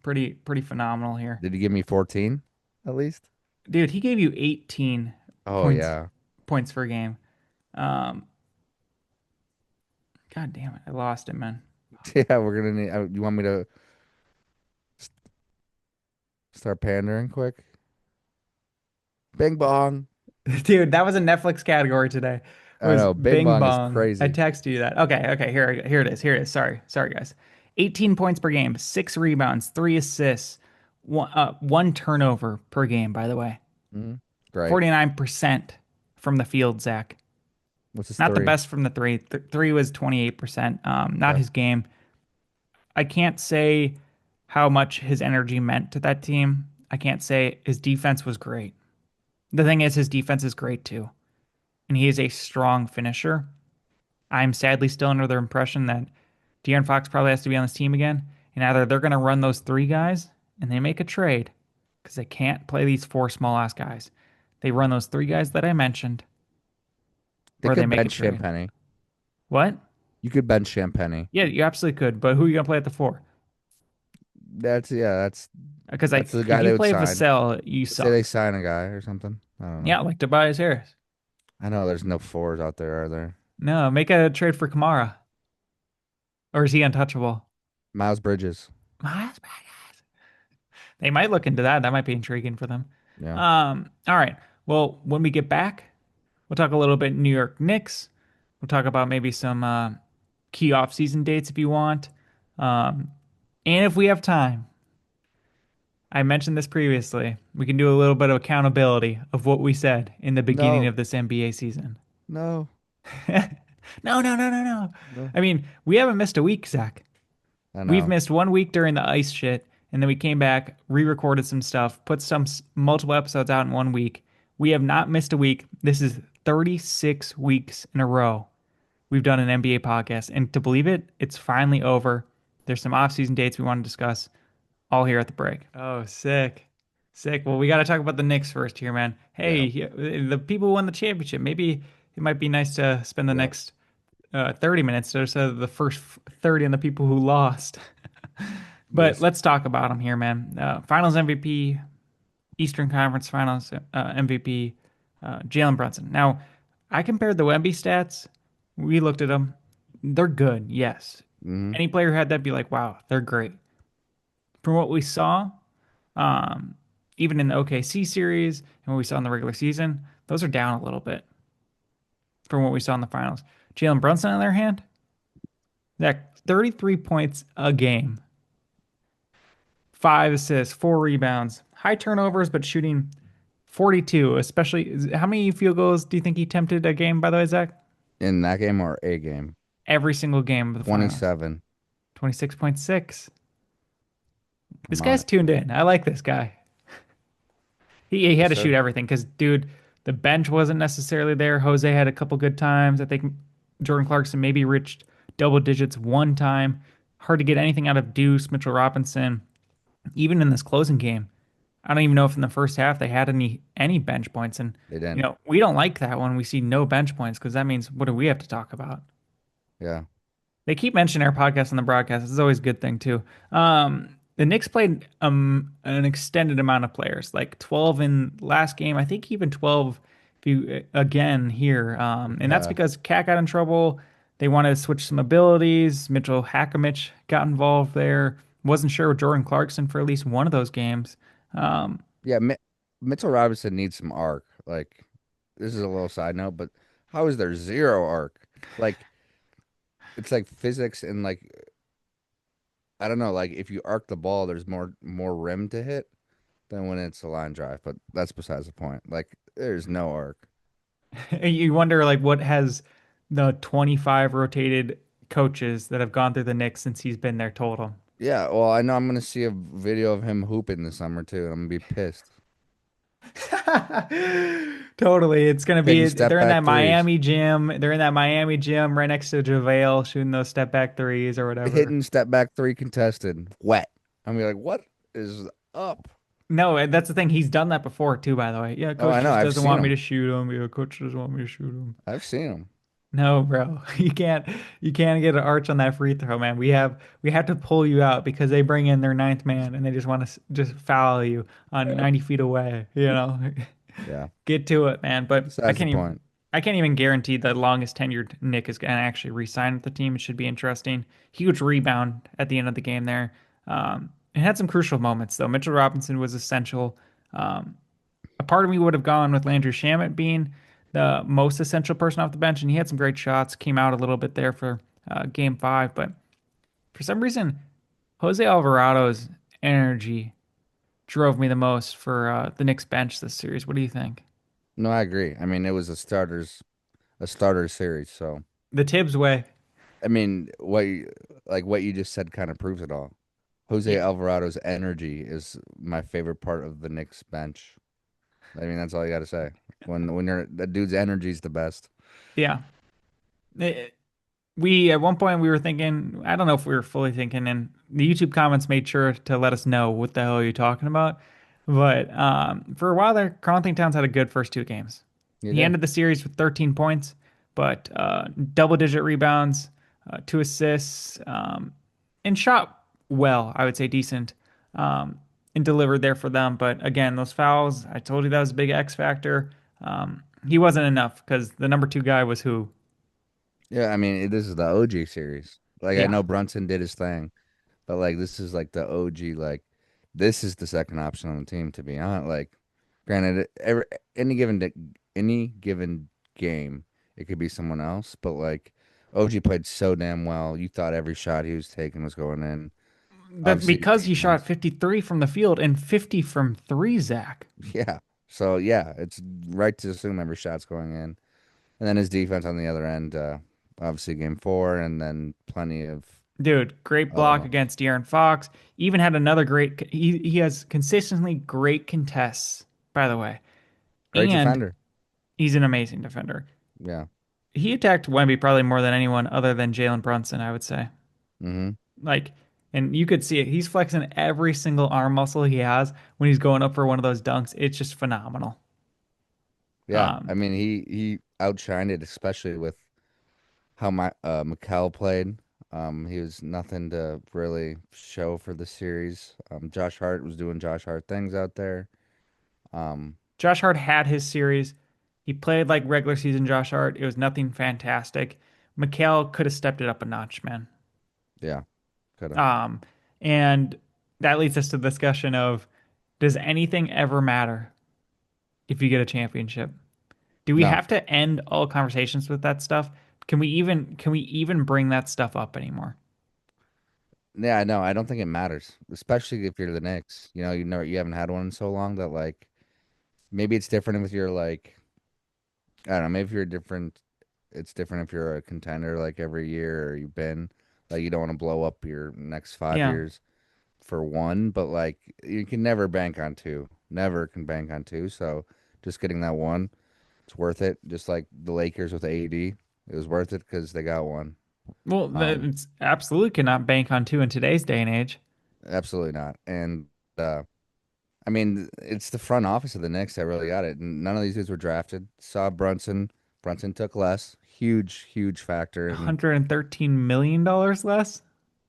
Pretty phenomenal here. Did he give me 14 at least? Dude, he gave you 18 Oh points yeah, points per game. Um, God damn it, I lost it, man. yeah. We're gonna need. You want me to start pandering quick? Bing bong. Dude, that was a Netflix category today. It I was know. Bing Bing bong is Bong. I crazy. texted you that. Okay, here it is. Here it is. Sorry, guys. 18 points per game, 6 rebounds, 3 assists, one turnover per game, by the way. Mhm. Great. 49% from the field, Zach. What's his Not the three? best from the three. Three was 28%. Not Okay. his game. I can't say how much his energy meant to that team. I can't say his defense was great. The thing is, his defense is great too. And he is a strong finisher. I'm sadly still under the impression that De'Aaron Fox probably has to be on this team again. And either they're going to run those 3 guys and they make a trade because they can't play these 4 small ass guys. They run those 3 guys that I mentioned, They or they could make a bench trade. Champagny. What? You could bench Champagny. Yeah, you absolutely could. But who are you going to play at the 4? That's yeah. That's Because that's like the if guy you they would play sign. Vassell, you Let's say they suck. sign a guy or something. I don't know. Yeah, like Tobias Harris. I know there's no fours out there, are there? No, make a trade for Kamara. Or is he untouchable? Miles Bridges. Miles Bridges. They might look into that. That might be intriguing for them. Yeah. All right. Well, when we get back, we'll talk a little bit New York Knicks. We'll talk about maybe some key off-season dates if you want. Um, and if we have time, I mentioned this previously, we can do a little bit of accountability of what we said in the beginning No. of this NBA season. No. No. No. I mean, we haven't missed a week, Zach. I We've know. missed 1 week during the ice shit, and then we came back, re-recorded some stuff, put some multiple episodes out in 1 week. We have not missed a week. This is 36 weeks in a row we've done an NBA podcast. And to believe it, it's finally over. There's some off-season dates we want to discuss all here at the break. Oh, sick. Sick. Well, we got to talk about the Knicks first here, man. Yeah. Hey, the people who won the championship. Maybe it might be nice to spend the Yep. next 30 minutes instead of the first 30 on the people who lost. But Yes. let's talk about them here, man. Finals MVP, Eastern Conference Finals MVP, Jalen Brunson. Now, I compared the Wemby stats. We looked at them. They're good, yes. Hmm. Any player who had that be like, wow, they're great. From what we saw, um, even in the OKC series and what we saw in the regular season, those are down a little bit from what we saw in the finals. Jalen Brunson, on the other hand, that 33 points a game, 5 assists, 4 rebounds, high turnovers, but shooting 42, especially. How many field goals do you think he attempted a game, by the way, Zach? In that game or a game? Every single game of the finals. 27. 26.6. This I'm on guy's it. tuned in. I like this guy. He Yes, had to shoot sir. everything because, dude, the bench wasn't necessarily there. Jose had a couple good times. I think Jordan Clarkson maybe reached double digits one time. Hard to get anything out of Deuce, Mitchell Robinson, even in this closing game. I don't even know if in the first half they had any bench points. And They didn't. we don't like that when we see no bench points because that means what do we have to talk about? Yeah. They keep mentioning our podcast on the broadcast. It's always a good thing too. The Knicks played an extended amount of players, like 12 in last game. I think even 12 if you again here. And that's Yeah. because Cat got in trouble. They wanted to switch some abilities. Mitchell Hakamich got involved there. Wasn't sure with Jordan Clarkson for at least one of those games. Um, Yeah. Mitchell Robinson needs some arc. Like, this is a little side note, but how is there zero arc? Like, it's like physics and like, I don't know, like if you arc the ball, there's more rim to hit than when it's a line drive, but that's besides the point. Like, there's no arc. you wonder like what has the 25 rotated coaches that have gone through the Knicks since he's been there told him. Yeah, well, I know I'm gonna see a video of him hooping this summer too, and I'm gonna be pissed. Totally. It's gonna Hitting be step they're in that back threes. Miami gym. They're in that Miami gym right next to JaVale shooting those step back threes or whatever. Hitting step back three contested. Wet. I'm gonna be like, what is up? No, and that's the thing. He's done that before too, by the way. Yeah, Oh, I coach know. just I've doesn't seen want me to him. shoot him. Yeah, coach doesn't want me to shoot him. I've seen him. No, bro. You can't get an arch on that free throw, man. We have to pull you out because they bring in their ninth man and they just want to just foul you on 90 feet away, you know. Yeah. Get to it, man. But Besides the point. I can't even guarantee the longest tenured Nick is going to actually re-sign with the team. It should be interesting. Huge rebound at the end of the game there. It had some crucial moments though. Mitchell Robinson was essential. Um, a part of me would have gone with Landry Shamet being the most essential person off the bench, and he had some great shots. Came out a little bit there for game five, but for some reason, Jose Alvarado's energy drove me the most for the Knicks bench this series. What do you think? No, I agree. I mean, it was a starter series, so The Tibbs way. I mean, what you just said kind of proves it all. Jose Yeah, Alvarado's energy is my favorite part of the Knicks bench. I mean, that's all you got to say. When you're that dude's energy is the best. yeah. We at one point we were thinking, I don't know if we were fully thinking, and the YouTube comments made sure to let us know what the hell are you talking about. But for a while there, Karl Anthony Towns had a good first two games. You He did. ended the series with 13 points, but double-digit rebounds, 2 assists, and shot well. I would say decent, and delivered there for them. But again, those fouls, I told you that was a big X factor. He wasn't enough because the number two guy was who? Yeah, I mean, this is the OG series. Like I Yeah, know Brunson did his thing, but like this is like the OG. Like this is the second option on the team. To be honest, like granted, any given game, it could be someone else. But like OG played so damn well. You thought every shot he was taking was going in. but Obviously, because he shot defense. 53 from the field and 50 from three, Zach. Yeah. So yeah, it's right to assume every shot's going in. And then his defense on the other end, obviously game four, and then plenty of Dude, great other block ones. against De'Aaron Fox. Even had another great. He has consistently great contests, by the way. Great And defender. He's an amazing defender. Yeah. He attacked Wemby probably more than anyone other than Jalen Brunson, I would say. Hmm. Like, and you could see it. He's flexing every single arm muscle he has when he's going up for one of those dunks. It's just phenomenal. Yeah. Um, I mean, he outshined it, especially with how my Mikal played. He was nothing to really show for the series. Josh Hart was doing Josh Hart things out there. Um, Josh Hart had his series. He played like regular season Josh Hart. It was nothing fantastic. Mikal could have stepped it up a notch, man. yeah, could have. Um, and that leads us to the discussion of does anything ever matter if you get a championship? Do we No, have to end all conversations with that stuff? Can we even bring that stuff up anymore? yeah, no, I don't think it matters, especially if you're the Knicks. You haven't had one in so long that like maybe it's different if you're like I don't know, maybe if you're different, it's different if you're a contender like every year or you've been like you don't want to blow up your next five Yeah. years for one, but like you can never bank on two. Never can bank on two. So just getting that one, it's worth it. Just like the Lakers with AD, it was worth it because they got one. Well, Um, it's absolutely cannot bank on two in today's day and age. Absolutely not. And I mean, it's the front office of the Knicks that really got it. None of these dudes were drafted. Saw Brunson. Brunson took less. Huge, huge factor. And $113 million less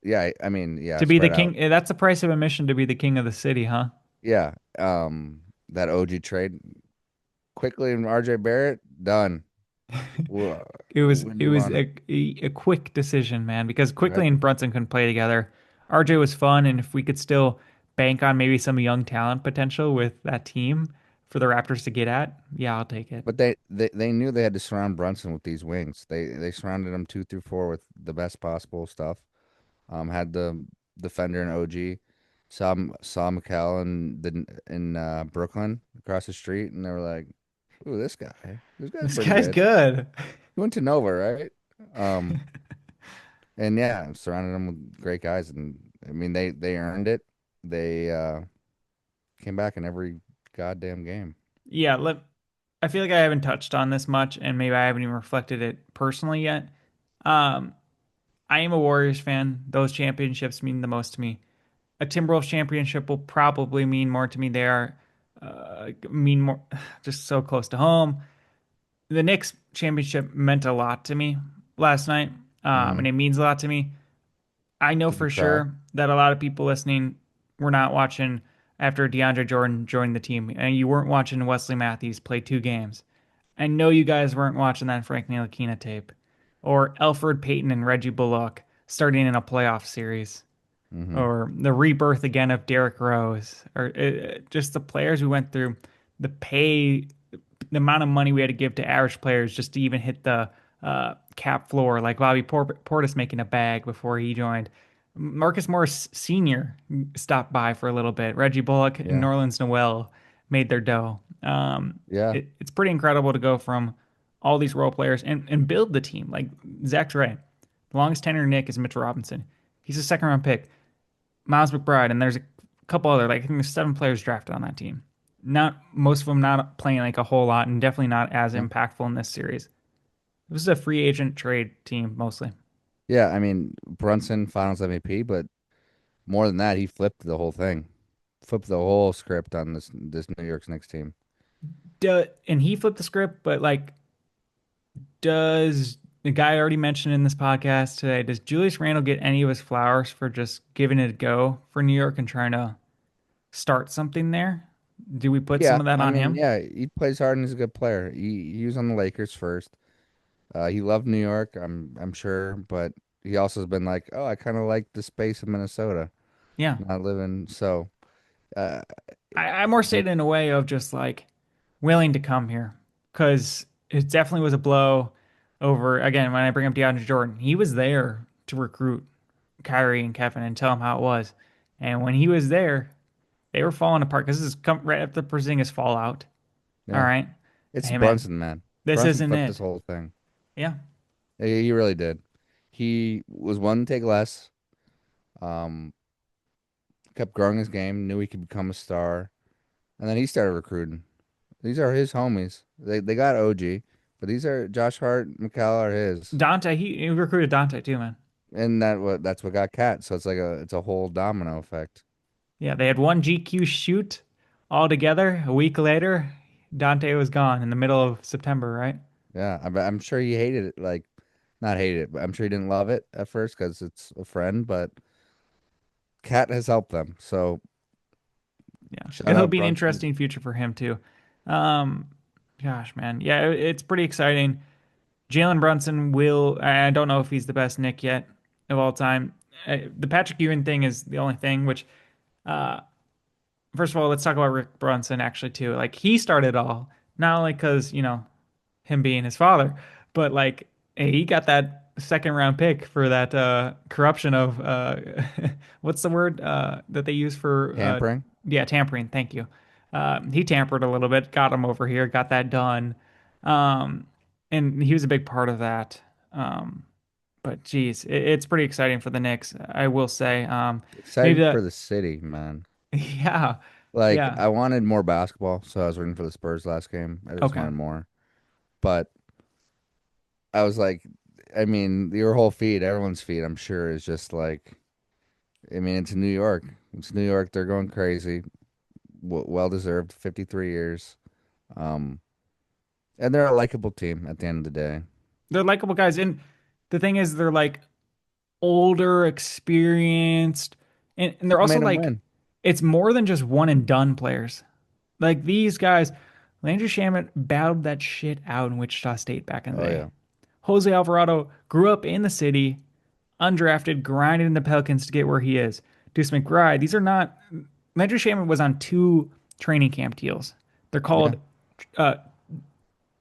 yeah, I mean, yeah, to be the spread king. out. That's the price of admission to be the king of the city, huh? Yeah. That OG trade quickly and RJ Barrett done. Wha- It was When do it you was want him? a quick decision, man, because quickly Right. and Brunson couldn't play together. RJ was fun, and if we could still bank on maybe some young talent potential with that team for the Raptors to get at, yeah, I'll take it. But they knew they had to surround Brunson with these wings. They surrounded him 2 through 4 with the best possible stuff. Had the defender in OG. Saw McCall in Brooklyn across the street, and they were like, "Ooh, this guy. This guy's This pretty guy's good. good. He went to Nova, right?" Um, and yeah, surrounded him with great guys, and I mean they earned it. They came back in every goddamn game. Yeah, I feel like I haven't touched on this much, and maybe I haven't even reflected it personally yet. Um, I am a Warriors fan. Those championships mean the most to me. A Timberwolves championship will probably mean more to me. They are mean more, just so close to home. The Knicks championship meant a lot to me last night, Hmm. and it means a lot to me. I know Did you for cry? sure that a lot of people listening were not watching after DeAndre Jordan joined the team, and you weren't watching Wesley Matthews play 2 games. I know you guys weren't watching that Frank Ntilikina tape, or Elfrid Payton and Reggie Bullock starting in a playoff series, Hmm. or the rebirth again of Derrick Rose, or just the players we went through, the pay, the amount of money we had to give to average players just to even hit the cap floor, like Bobby Portis making a bag before he joined. Marcus Morris Sr. stopped by for a little bit. Reggie Bullock and Yeah. Nerlens Noel made their dough. Yeah. It's pretty incredible to go from all these role players and build the team. Like Zach's right. The longest tenure Nick is Mitchell Robinson. He's a second round pick. Miles McBride, and there's a couple other, like I think there's 7 players drafted on that team. Not most of them not playing like a whole lot, and definitely not as Yeah. impactful in this series. This is a free agent trade team mostly. Yeah. I mean, Brunson Finals MVP, but more than that, he flipped the whole thing, flipped the whole script on this New York Knicks team. And he flipped the script, but like, does the guy I already mentioned in this podcast today, does Julius Randle get any of his flowers for just giving it a go for New York and trying to start something there? Do we put Yeah, some of that I on mean, him? yeah, he plays hard and he's a good player. He was on the Lakers first. He loved New York, I'm sure, but he also has been like, oh, I kind of like the space of Minnesota, Yeah. not living. So, uh, I more say but it in a way of just like willing to come here because it definitely was a blow over again when I bring up DeAndre Jordan. He was there to recruit Kyrie and Kevin and tell them how it was. And when he was there, they were falling apart because this is right after the Porzingis fallout. All yeah, right. it's Hey man, Brunson, man. this Brunson isn't flipped this it. whole thing. Yeah. He really did. He was one to take less. Um, Kept growing his game, knew he could become a star, and then he started recruiting. These are his homies. They got OG, but these are Josh Hart, McCall are his, Dante, he recruited Dante too, man. and that's what got Cat. So it's a whole domino effect. Yeah, they had one GQ shoot all together. A week later, Dante was gone in the middle of September, right? Yeah, I'm sure he hated it, like not hated it, but I'm sure he didn't love it at first because it's a friend. But Cat has helped them, so Yeah, shout it'll out be an Brunson. interesting future for him too. Um, Gosh, man, yeah, it's pretty exciting. Jalen Brunson will. I don't know if he's the best Nick yet of all time. The Patrick Ewing thing is the only thing. Which, uh, first of all, let's talk about Rick Brunson actually too. Like he started it all, not only because him being his father, but like hey, he got that second round pick for that corruption of what's the word that they use for Tampering. yeah, tampering. Thank you. He tampered a little bit, got him over here, got that done, um, and he was a big part of that. Um, but geez, it's pretty exciting for the Knicks, I will say. Maybe Excited for the the city, man. yeah, Like yeah, I wanted more basketball, so I was rooting for the Spurs last game. I just okay. wanted more, but I was like, I mean, your whole feed, everyone's feed, I'm sure, is just like, I mean, it's New York. It's New York. They're going crazy. Well deserved. 53 years. Um, and they're a likable team at the end of the day. They're likable guys, and the thing is, they're like older, experienced, and they're That's what also made them like win. it's more than just one and done players. Like these guys, Landry Shamet battled that shit out in Wichita State back in the Oh day. yeah, Jose Alvarado grew up in the city, undrafted, grinded in the Pelicans to get where he is. Deuce McBride, these are not. Landry Shamet was on two training camp deals. They're yeah, called uh,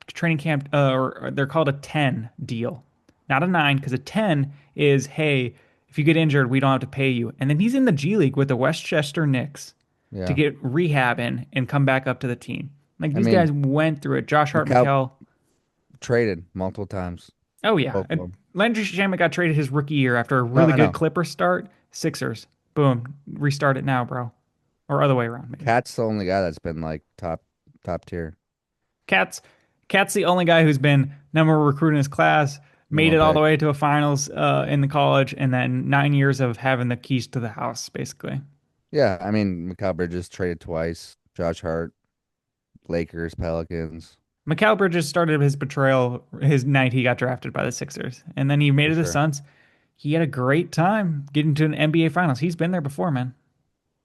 training camp, or they're called a 10 deal, not a 9, because a 10 is, hey, if you get injured, we don't have to pay you. And then he's in the G League with the Westchester Knicks to yeah. get rehab in and come back up to the team. Like I these guys mean, went through it. Josh Hart McCall McKell. traded multiple times. Oh, yeah. Both of And them. Landry Shamet got traded his rookie year after a No, really I good know. Clippers start. Sixers. Boom. Restart it now, bro. Or other way around, maybe. Cat's the only guy that's been like top tier. Cat's Cat's the only guy who's been number one recruit in his class, Number made one it all the pick. way to a finals in the college, and then 9 years of having the keys to the house, basically. Yeah, I mean, McCall Bridges traded twice. Josh Hart, Lakers, Pelicans, Mikal Bridges started his betrayal his night he got drafted by the Sixers, and then he made for it to the sure. Suns. He had a great time getting to an NBA Finals. He's been there before, man.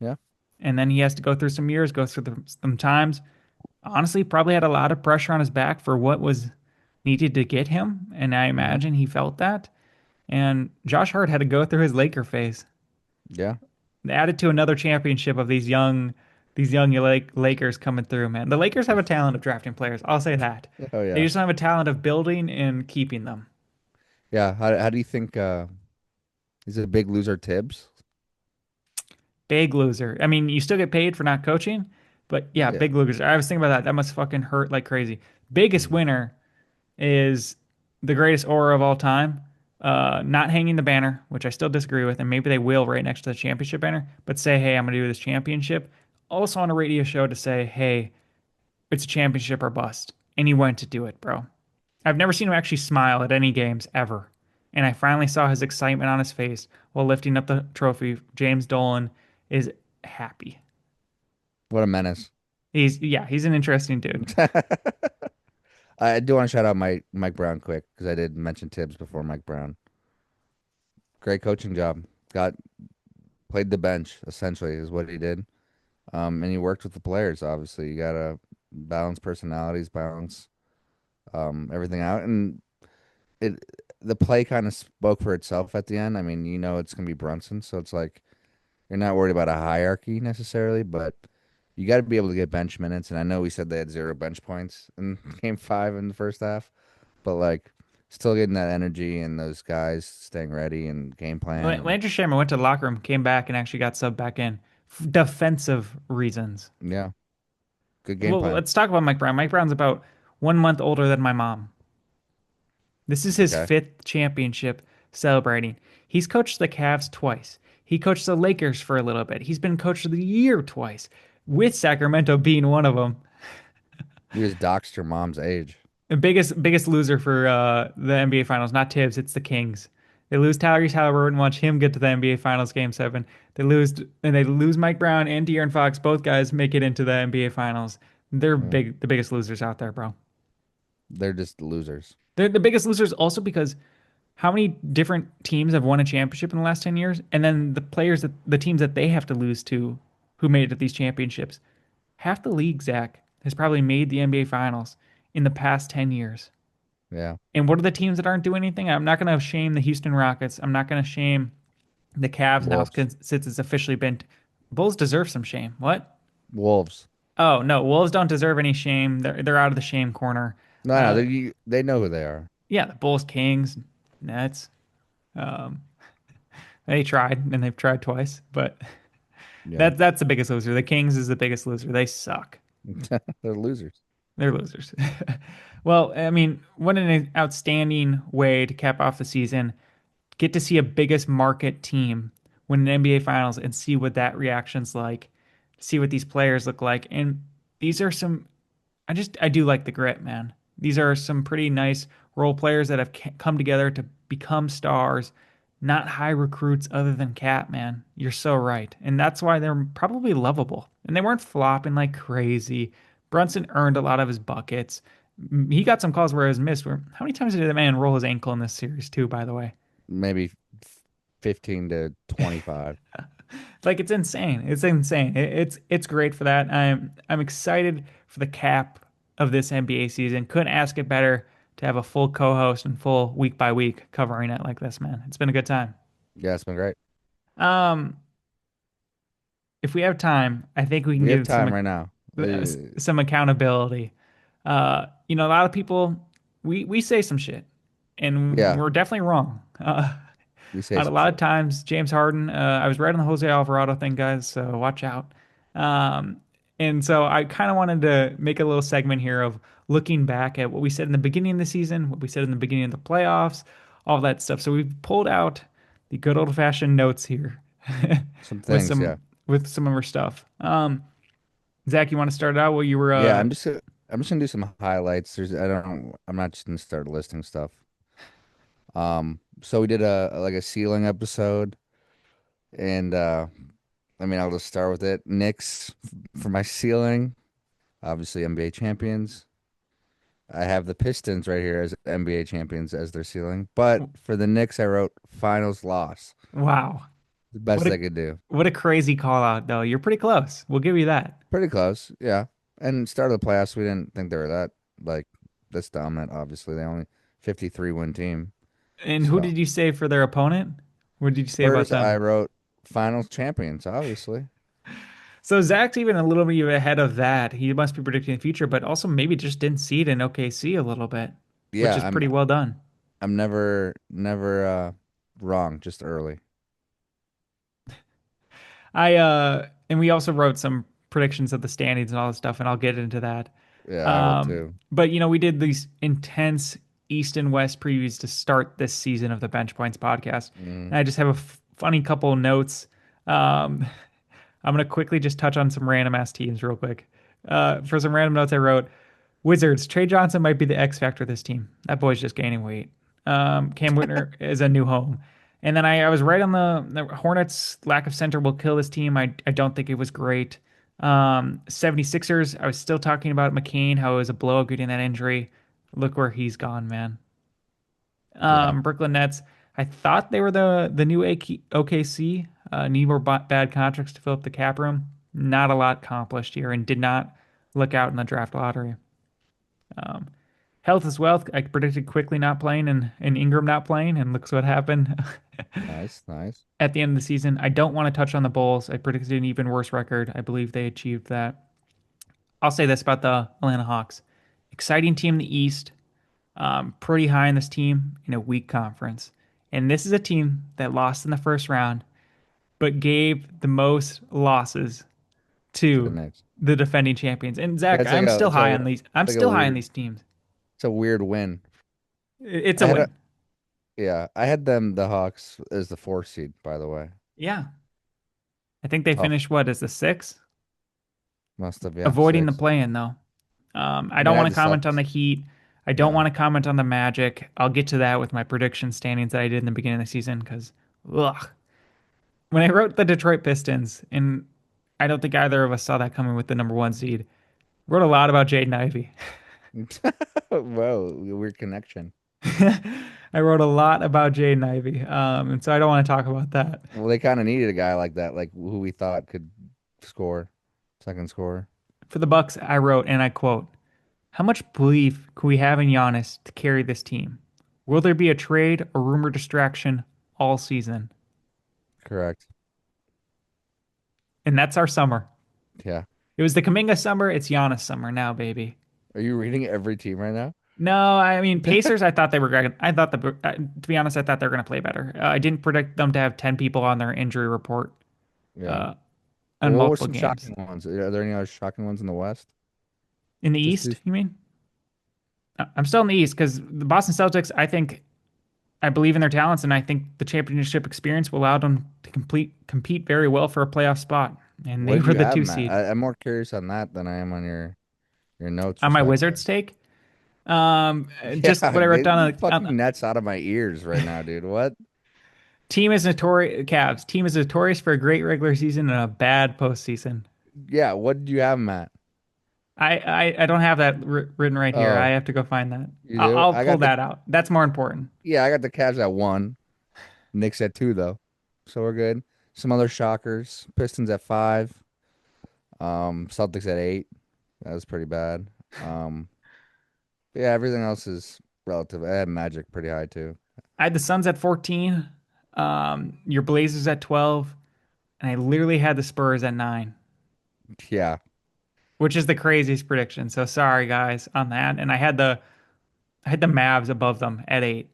Yeah. And then he has to go through some years, go through some times. Honestly, probably had a lot of pressure on his back for what was needed to get him, and I Hmm. imagine he felt that. And Josh Hart had to go through his Laker phase. Yeah. Added to another championship of these young Lakers coming through, man. The Lakers have a talent of drafting players. I'll say that. Oh They yeah. just don't have a talent of building and keeping them. Yeah. How do you think he's a big loser Tibbs? Big loser. I mean, you still get paid for not coaching, but yeah, Yeah. big loser. I was thinking about that. That must fucking hurt like crazy. Biggest Mhm. winner is the greatest aura of all time. Not hanging the banner, which I still disagree with, and maybe they will right next to the championship banner, but say, hey, I'm gonna do this championship. Also on a radio show to say, hey, it's a championship or bust. And he went to do it, bro. I've never seen him actually smile at any games ever. And I finally saw his excitement on his face while lifting up the trophy. James Dolan is happy. What a menace. He's an interesting dude. I do want to shout out Mike Brown quick because I did mention Tibbs before Mike Brown. Great coaching job. Got played the bench essentially is what he did. And he worked with the players. Obviously, you gotta balance personalities, balance everything out, and it the play kind of spoke for itself at the end. I mean, it's gonna be Brunson, so it's like you're not worried about a hierarchy necessarily, but you got to be able to get bench minutes. And I know we said they had 0 bench points in game 5 in the first half, but like still getting that energy and those guys staying ready and game plan and Landry Shaman went to the locker room, came back, and actually got subbed back in. Defensive reasons. yeah, good game Well, plan. let's talk about Mike Brown. Mike Brown's about 1 month older than my mom. This is his Okay, fifth championship celebrating. He's coached the Cavs twice. He coached the Lakers for a little bit. He's been coach of the year twice, with Sacramento being one of them. You just doxed your mom's age. The biggest loser for the NBA Finals, not Tibbs, it's the Kings. They lose Tyrese Halliburton, watch him get to the NBA Finals Game 7. They lose Mike Brown and De'Aaron Fox. Both guys make it into the NBA Finals. They're Mm. the biggest losers out there, bro. They're just losers. They're the biggest losers also because how many different teams have won a championship in the last 10 years? And then the teams that they have to lose to who made it to these championships. Half the league, Zach, has probably made the NBA Finals in the past 10 years. Yeah. And what are the teams that aren't doing anything? I'm not going to shame the Houston Rockets. I'm not going to shame the Cavs now Wolves. since it's officially been. Bulls deserve some shame. What? Wolves. Oh no, Wolves don't deserve any shame. They're out of the shame corner. No, no, Uh, they know who they are. yeah, the Bulls, Kings, Nets. Um, they tried and they've tried twice, but Yeah. that's the biggest loser. The Kings is the biggest loser. They suck. They're losers. They're losers. Well, I mean, what an outstanding way to cap off the season. Get to see a biggest market team win an NBA Finals and see what that reaction's like, see what these players look like. And these are some, I do like the grit, man. These are some pretty nice role players that have come together to become stars, not high recruits other than Cat, man. You're so right. And that's why they're probably lovable. And they weren't flopping like crazy. Brunson earned a lot of his buckets. He got some calls where it was missed. How many times did the man roll his ankle in this series, too, by the way? Maybe 15 to 25. Like it's insane. It's insane. It's great for that. I'm excited for the cap of this NBA season. Couldn't ask it better to have a full co-host and full week by week covering it like this, man. It's been a good time. Yeah, it's been great. Um, if we have time, I think we can We have give time right now. some accountability. A lot of people we say some shit, and Yeah, we're definitely wrong. we say On a some lot of shit. times, James Harden. I was right on the Jose Alvarado thing, guys, so watch out. Um, and so I kind of wanted to make a little segment here of looking back at what we said in the beginning of the season, what we said in the beginning of the playoffs, all that stuff. So we've pulled out the good old-fashioned notes here Some with things, some yeah. with some of our stuff. Zach, you want to start it out? What you were Yeah, I'm just gonna do some highlights. I'm not just gonna start listing stuff. So we did a ceiling episode, and I mean, I'll just start with it. Knicks for my ceiling, obviously NBA champions. I have the Pistons right here as NBA champions as their ceiling. But for the Knicks, I wrote finals loss. wow. The What best a I could do. what a crazy call out though. You're pretty close. We'll give you that. Pretty close, yeah. And start of the playoffs, we didn't think they were that like this dominant. Obviously, they only 53 win team. And who So did you say for their opponent? What did you say about Spurs, I them? wrote finals champions, obviously. So Zach's even a little bit ahead of that. He must be predicting the future, but also maybe just didn't see it in OKC a little bit, which Yeah, is pretty well done. I'm never wrong, just early. And we also wrote some predictions of the standings and all this stuff, and I'll get into that. Yeah, I wrote two. But we did these intense East and West previews to start this season of the Bench Points podcast. Mm, And I just have a funny couple of notes. Um, I'm gonna quickly just touch on some random ass teams real quick. For some random notes I wrote, Wizards, Trey Johnson might be the X factor of this team. That boy's just gaining weight. Cam Whitner is a new home. And then I was right on the Hornets' lack of center will kill this team. I don't think it was great. 76ers, I was still talking about McCain, how it was a blow getting that injury. Look where he's gone, man. yeah, Brooklyn Nets, I thought they were the new OKC. Need more bad contracts to fill up the cap room. Not a lot accomplished here and did not look out in the draft lottery. Um, Health is wealth. I predicted quickly not playing and Ingram not playing, and looks what happened nice, nice. at the end of the season. I don't want to touch on the Bulls. I predicted an even worse record. I believe they achieved that. I'll say this about the Atlanta Hawks. Exciting team in the East. Pretty high in this team in a weak conference. And this is a team that lost in the first round, but gave the most losses To the to Knicks. the defending champions. And Yeah, Zach, it's like I'm a still it's a high on these. I'm it's like a still high on weird these teams. it's a weird win. It's I a had a win. Yeah, I had them the Hawks as the 4th seed, by the way. Yeah. I think they Tough. finished what as the six, Must have, yeah, avoiding the 6. play-in though. I I mean, don't I want had to the comment on Celtics. the Heat. I don't Yeah. want to comment on the Magic. I'll get to that with my prediction standings that I did in the beginning of the season because, ugh. When I wrote the Detroit Pistons, and I don't think either of us saw that coming with the number one seed, wrote a lot about Jaden Ivey. Whoa, weird connection. I wrote a lot about Jaden Ivey, and so I don't want to talk about that. Well, they kind of needed a guy like that, like who we thought could score, second scorer. For the Bucks, I wrote, and I quote, "How much belief can we have in Giannis to carry this team? Will there be a trade or rumor distraction all season?" Correct. And that's our summer. Yeah. It was the Kaminga summer. It's Giannis summer now, baby. Are you reading every team right now? No, I mean Pacers. I thought they were going. I thought to be honest, I thought they were going to play better. I didn't predict them to have 10 people on their injury report Yeah. uh, on Well, what were multiple some games. shocking ones? Are there any other shocking ones in the West? In the Just East, these. you mean? I'm still in the East because the Boston Celtics. I believe in their talents, and I think the championship experience will allow them to compete very well for a playoff spot. And What they did were you the have, two Matt? seed I'm more curious on that than I am on your notes, on my respectfully. Wizards take. Just Yeah, what I wrote get down the on fucking Nets out of my ears right now, dude. What? team is notorious. Cavs team is notorious for a great regular season and a bad postseason. Yeah, what did you have, Matt? I don't have that written right here. I Oh, have to go find that. you I'll, do? I'll I pull got the that out. That's more important. Yeah, I got the Cavs at one. Knicks at two though, so we're good. Some other shockers: Pistons at five. Celtics at eight. That was pretty bad. Um, yeah, everything else is relative. I had Magic pretty high too. I had the Suns at 14, your Blazers at 12, and I literally had the Spurs at 9, Yeah, which is the craziest prediction. So sorry guys on that. And I had the Mavs above them at 8.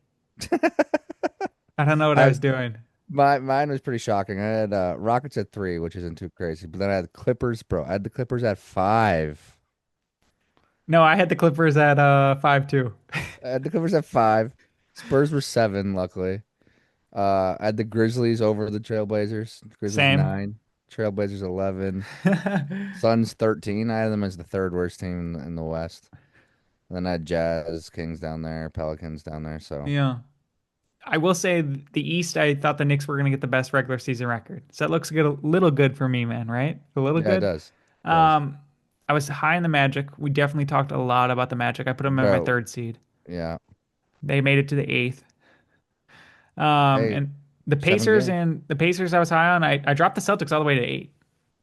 I don't know what I I was doing. mine was pretty shocking. I had Rockets at three, which isn't too crazy, but then I had Clippers, bro. I had the Clippers at five. No, I had the Clippers at 5 too. I had the Clippers at five. Spurs were seven, luckily. I had the Grizzlies over the Trailblazers. Grizzlies Same. nine, Trailblazers 11, Suns 13. I had them as the third worst team in the West. And then I had Jazz, Kings down there, Pelicans down there. So Yeah. I will say the East, I thought the Knicks were going to get the best regular season record. So that looks good, a little good for me, man, right? A little yeah, it good. does. It does. Um, I was high in the Magic. We definitely talked a lot about the Magic. I put them at my Bro, third seed. yeah. They made it to the eighth. Hey, And the seven Pacers games. and the Pacers I was high on. I dropped the Celtics all the way to 8.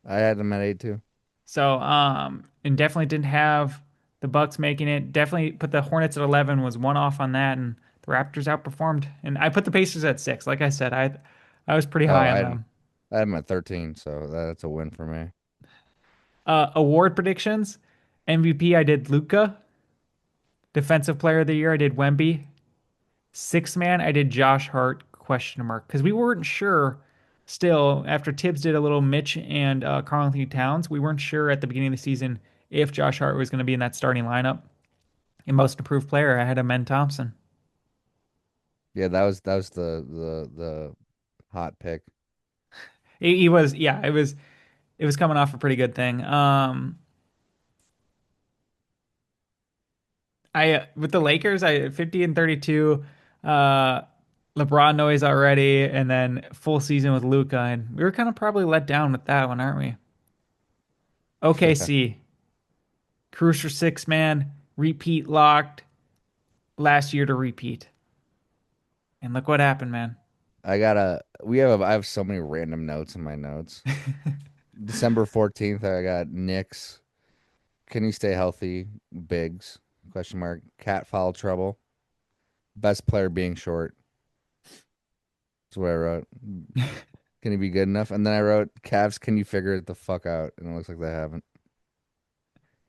I had them at eight too. So and definitely didn't have the Bucks making it. Definitely put the Hornets at 11. Was one off on that, and the Raptors outperformed. And I put the Pacers at 6. Like I said, I was pretty Oh, high on them. I had them at 13, so that's a win for me. Award predictions. MVP I did Luca. Defensive Player of the Year I did Wemby. Sixth man I did Josh Hart question mark because we weren't sure still after Tibbs did a little Mitch and Karl Anthony Towns. We weren't sure at the beginning of the season if Josh Hart was going to be in that starting lineup. And most improved player I had Amen Thompson. Yeah, that was the hot pick. He was yeah it was coming off a pretty good thing. I with the Lakers, I 50 and 32, uh, LeBron noise already, and then full season with Luca, and we were kind of probably let down with that one, aren't we? Yeah. OKC, Cruiser six man, repeat locked last year to repeat, and look what happened, man. I have so many random notes in my notes. December 14th, I got Knicks. Can he stay healthy? Biggs. Question mark. Cat foul trouble. Best player being short. That's what I wrote. Can he be good enough? And then I wrote, Cavs, can you figure it the fuck out? And it looks like they haven't.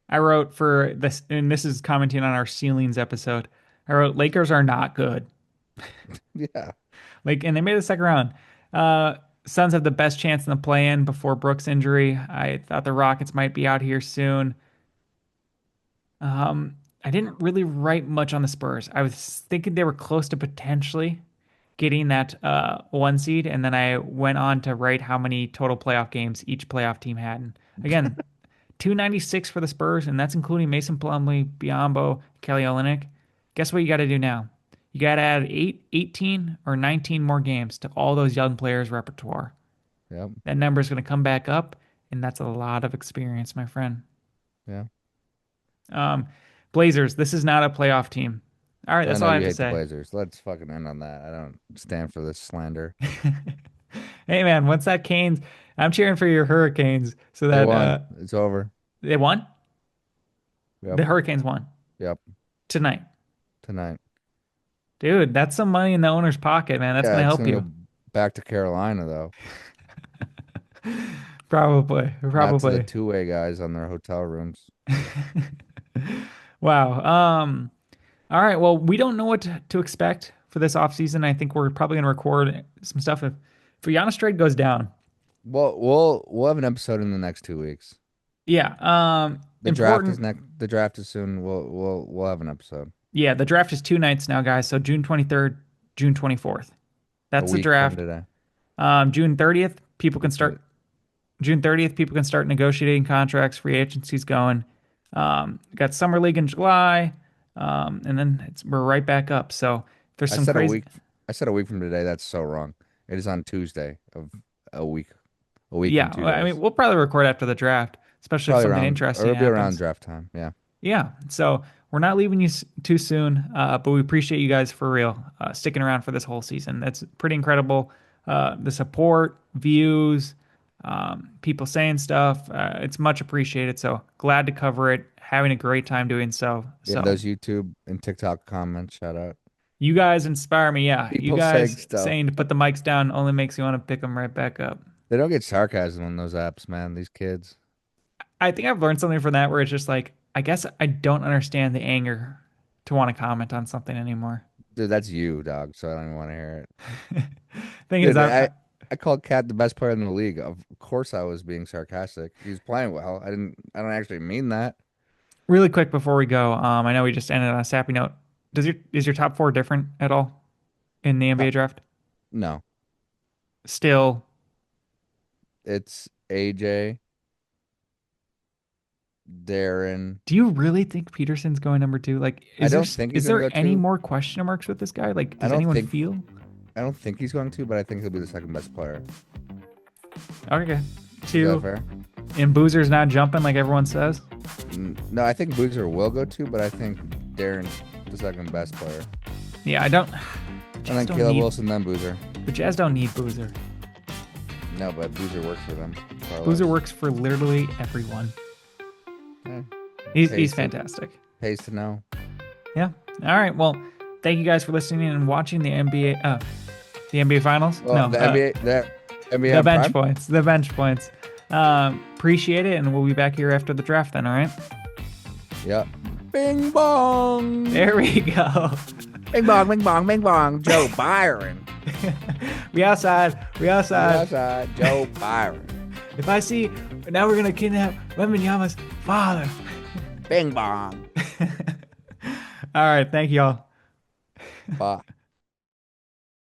I wrote for this, and this is commenting on our ceilings episode. I wrote Lakers are not good. Yeah. Like, and they made the second round. Uh, Suns have the best chance in the play-in before Brooks' injury. I thought the Rockets might be out here soon. I didn't really write much on the Spurs. I was thinking they were close to potentially getting that one seed, and then I went on to write how many total playoff games each playoff team had. And again, 296 for the Spurs, and that's including Mason Plumlee, Biombo, Kelly Olynyk. Guess what you got to do now? You got to add 18 or 19 more games to all those young players' repertoire. Yep. That number is going to come back up, and that's a lot of experience, my friend. Yeah. Um, Blazers, this is not a playoff team. All right, I that's know all I you have to hate the say. Blazers. Let's fucking end on that. I don't stand for this slander. Hey, man, once that Canes, I'm cheering for your Hurricanes so They that won. It's over. they won. Yep. The Hurricanes won Yep. tonight. Tonight. Dude, that's some money in the owner's pocket, man. That's Yeah, gonna it's help gonna you. go back to Carolina though. Probably, Not to the probably. two-way guys on their hotel rooms. Wow. All right. Well, we don't know what to expect for this offseason. I think we're probably gonna record some stuff if Giannis trade goes down. Well, we'll have an episode in the next 2 weeks. Yeah. The draft is Important. next. The draft is soon. We'll have an episode Yeah, the draft is 2 nights now, guys. So June 23rd, June 24th. a That's the week from draft. today. June 30th, people can Week from start June 30th, people can start negotiating contracts, free agency's going. Got summer league in July. And then we're right back up. So there's I some said a crazy. week. I said a week from today. That's so wrong. It is on Tuesday of a week. A week and Yeah, two I mean, days. we'll probably record after the draft, especially if Probably something around, or interesting it'll be around happens. draft time. Yeah. Yeah, so we're not leaving you too soon, but we appreciate you guys for real sticking around for this whole season. That's pretty incredible. The support, views, people saying stuff, it's much appreciated. So glad to cover it. Having a great time doing so. Yeah, So those YouTube and TikTok comments. Shout out. you guys inspire me. Yeah, you People saying guys stuff. saying to put the mics down only makes you want to pick them right back up. They don't get sarcasm on those apps, man. These kids. I think I've learned something from that where it's just like, I guess I don't understand the anger to want to comment on something anymore. Dude, that's you, dog. So I don't even want to hear it. Thing is, Dude, I called Cat the best player in the league. Of course, I was being sarcastic. He's playing well. I don't actually mean that. really quick before we go, I know we just ended on a sappy note. Is your top four different at all in the NBA Top, draft? no, Still, it's AJ, Darren. do you really think Peterson's going number two? Like, I don't think he's is gonna there go any two. more question marks with this guy? Like, I does don't anyone think feel? I don't think he's going to, but I think he'll be the second best player. Okay, Is that two, fair? and Boozer's not jumping like everyone says. No, I think Boozer will go to, but I think Darren's the second best player. Yeah, I don't. And Jazz then don't Caleb need Wilson, then Boozer. the Jazz don't need Boozer. No, but Boozer works for them. Boozer Carlos. works for literally everyone. Yeah. He's Pays to, fantastic. pays to know. Yeah. All right. Well, thank you guys for listening and watching the NBA. The NBA Finals. Well, No, the NBA, NBA the on bench Prime? points. The bench points. Appreciate it, and we'll be back here after the draft. Then, all right. Yep. Bing bong. There we go. Bing bong, bing bong, bing bong. Joe Byron. We outside. We outside. Outside, Joe Byron. If I see, now we're gonna kidnap Wembanyama's father. Bing bong. All right. Thank y'all. Bye.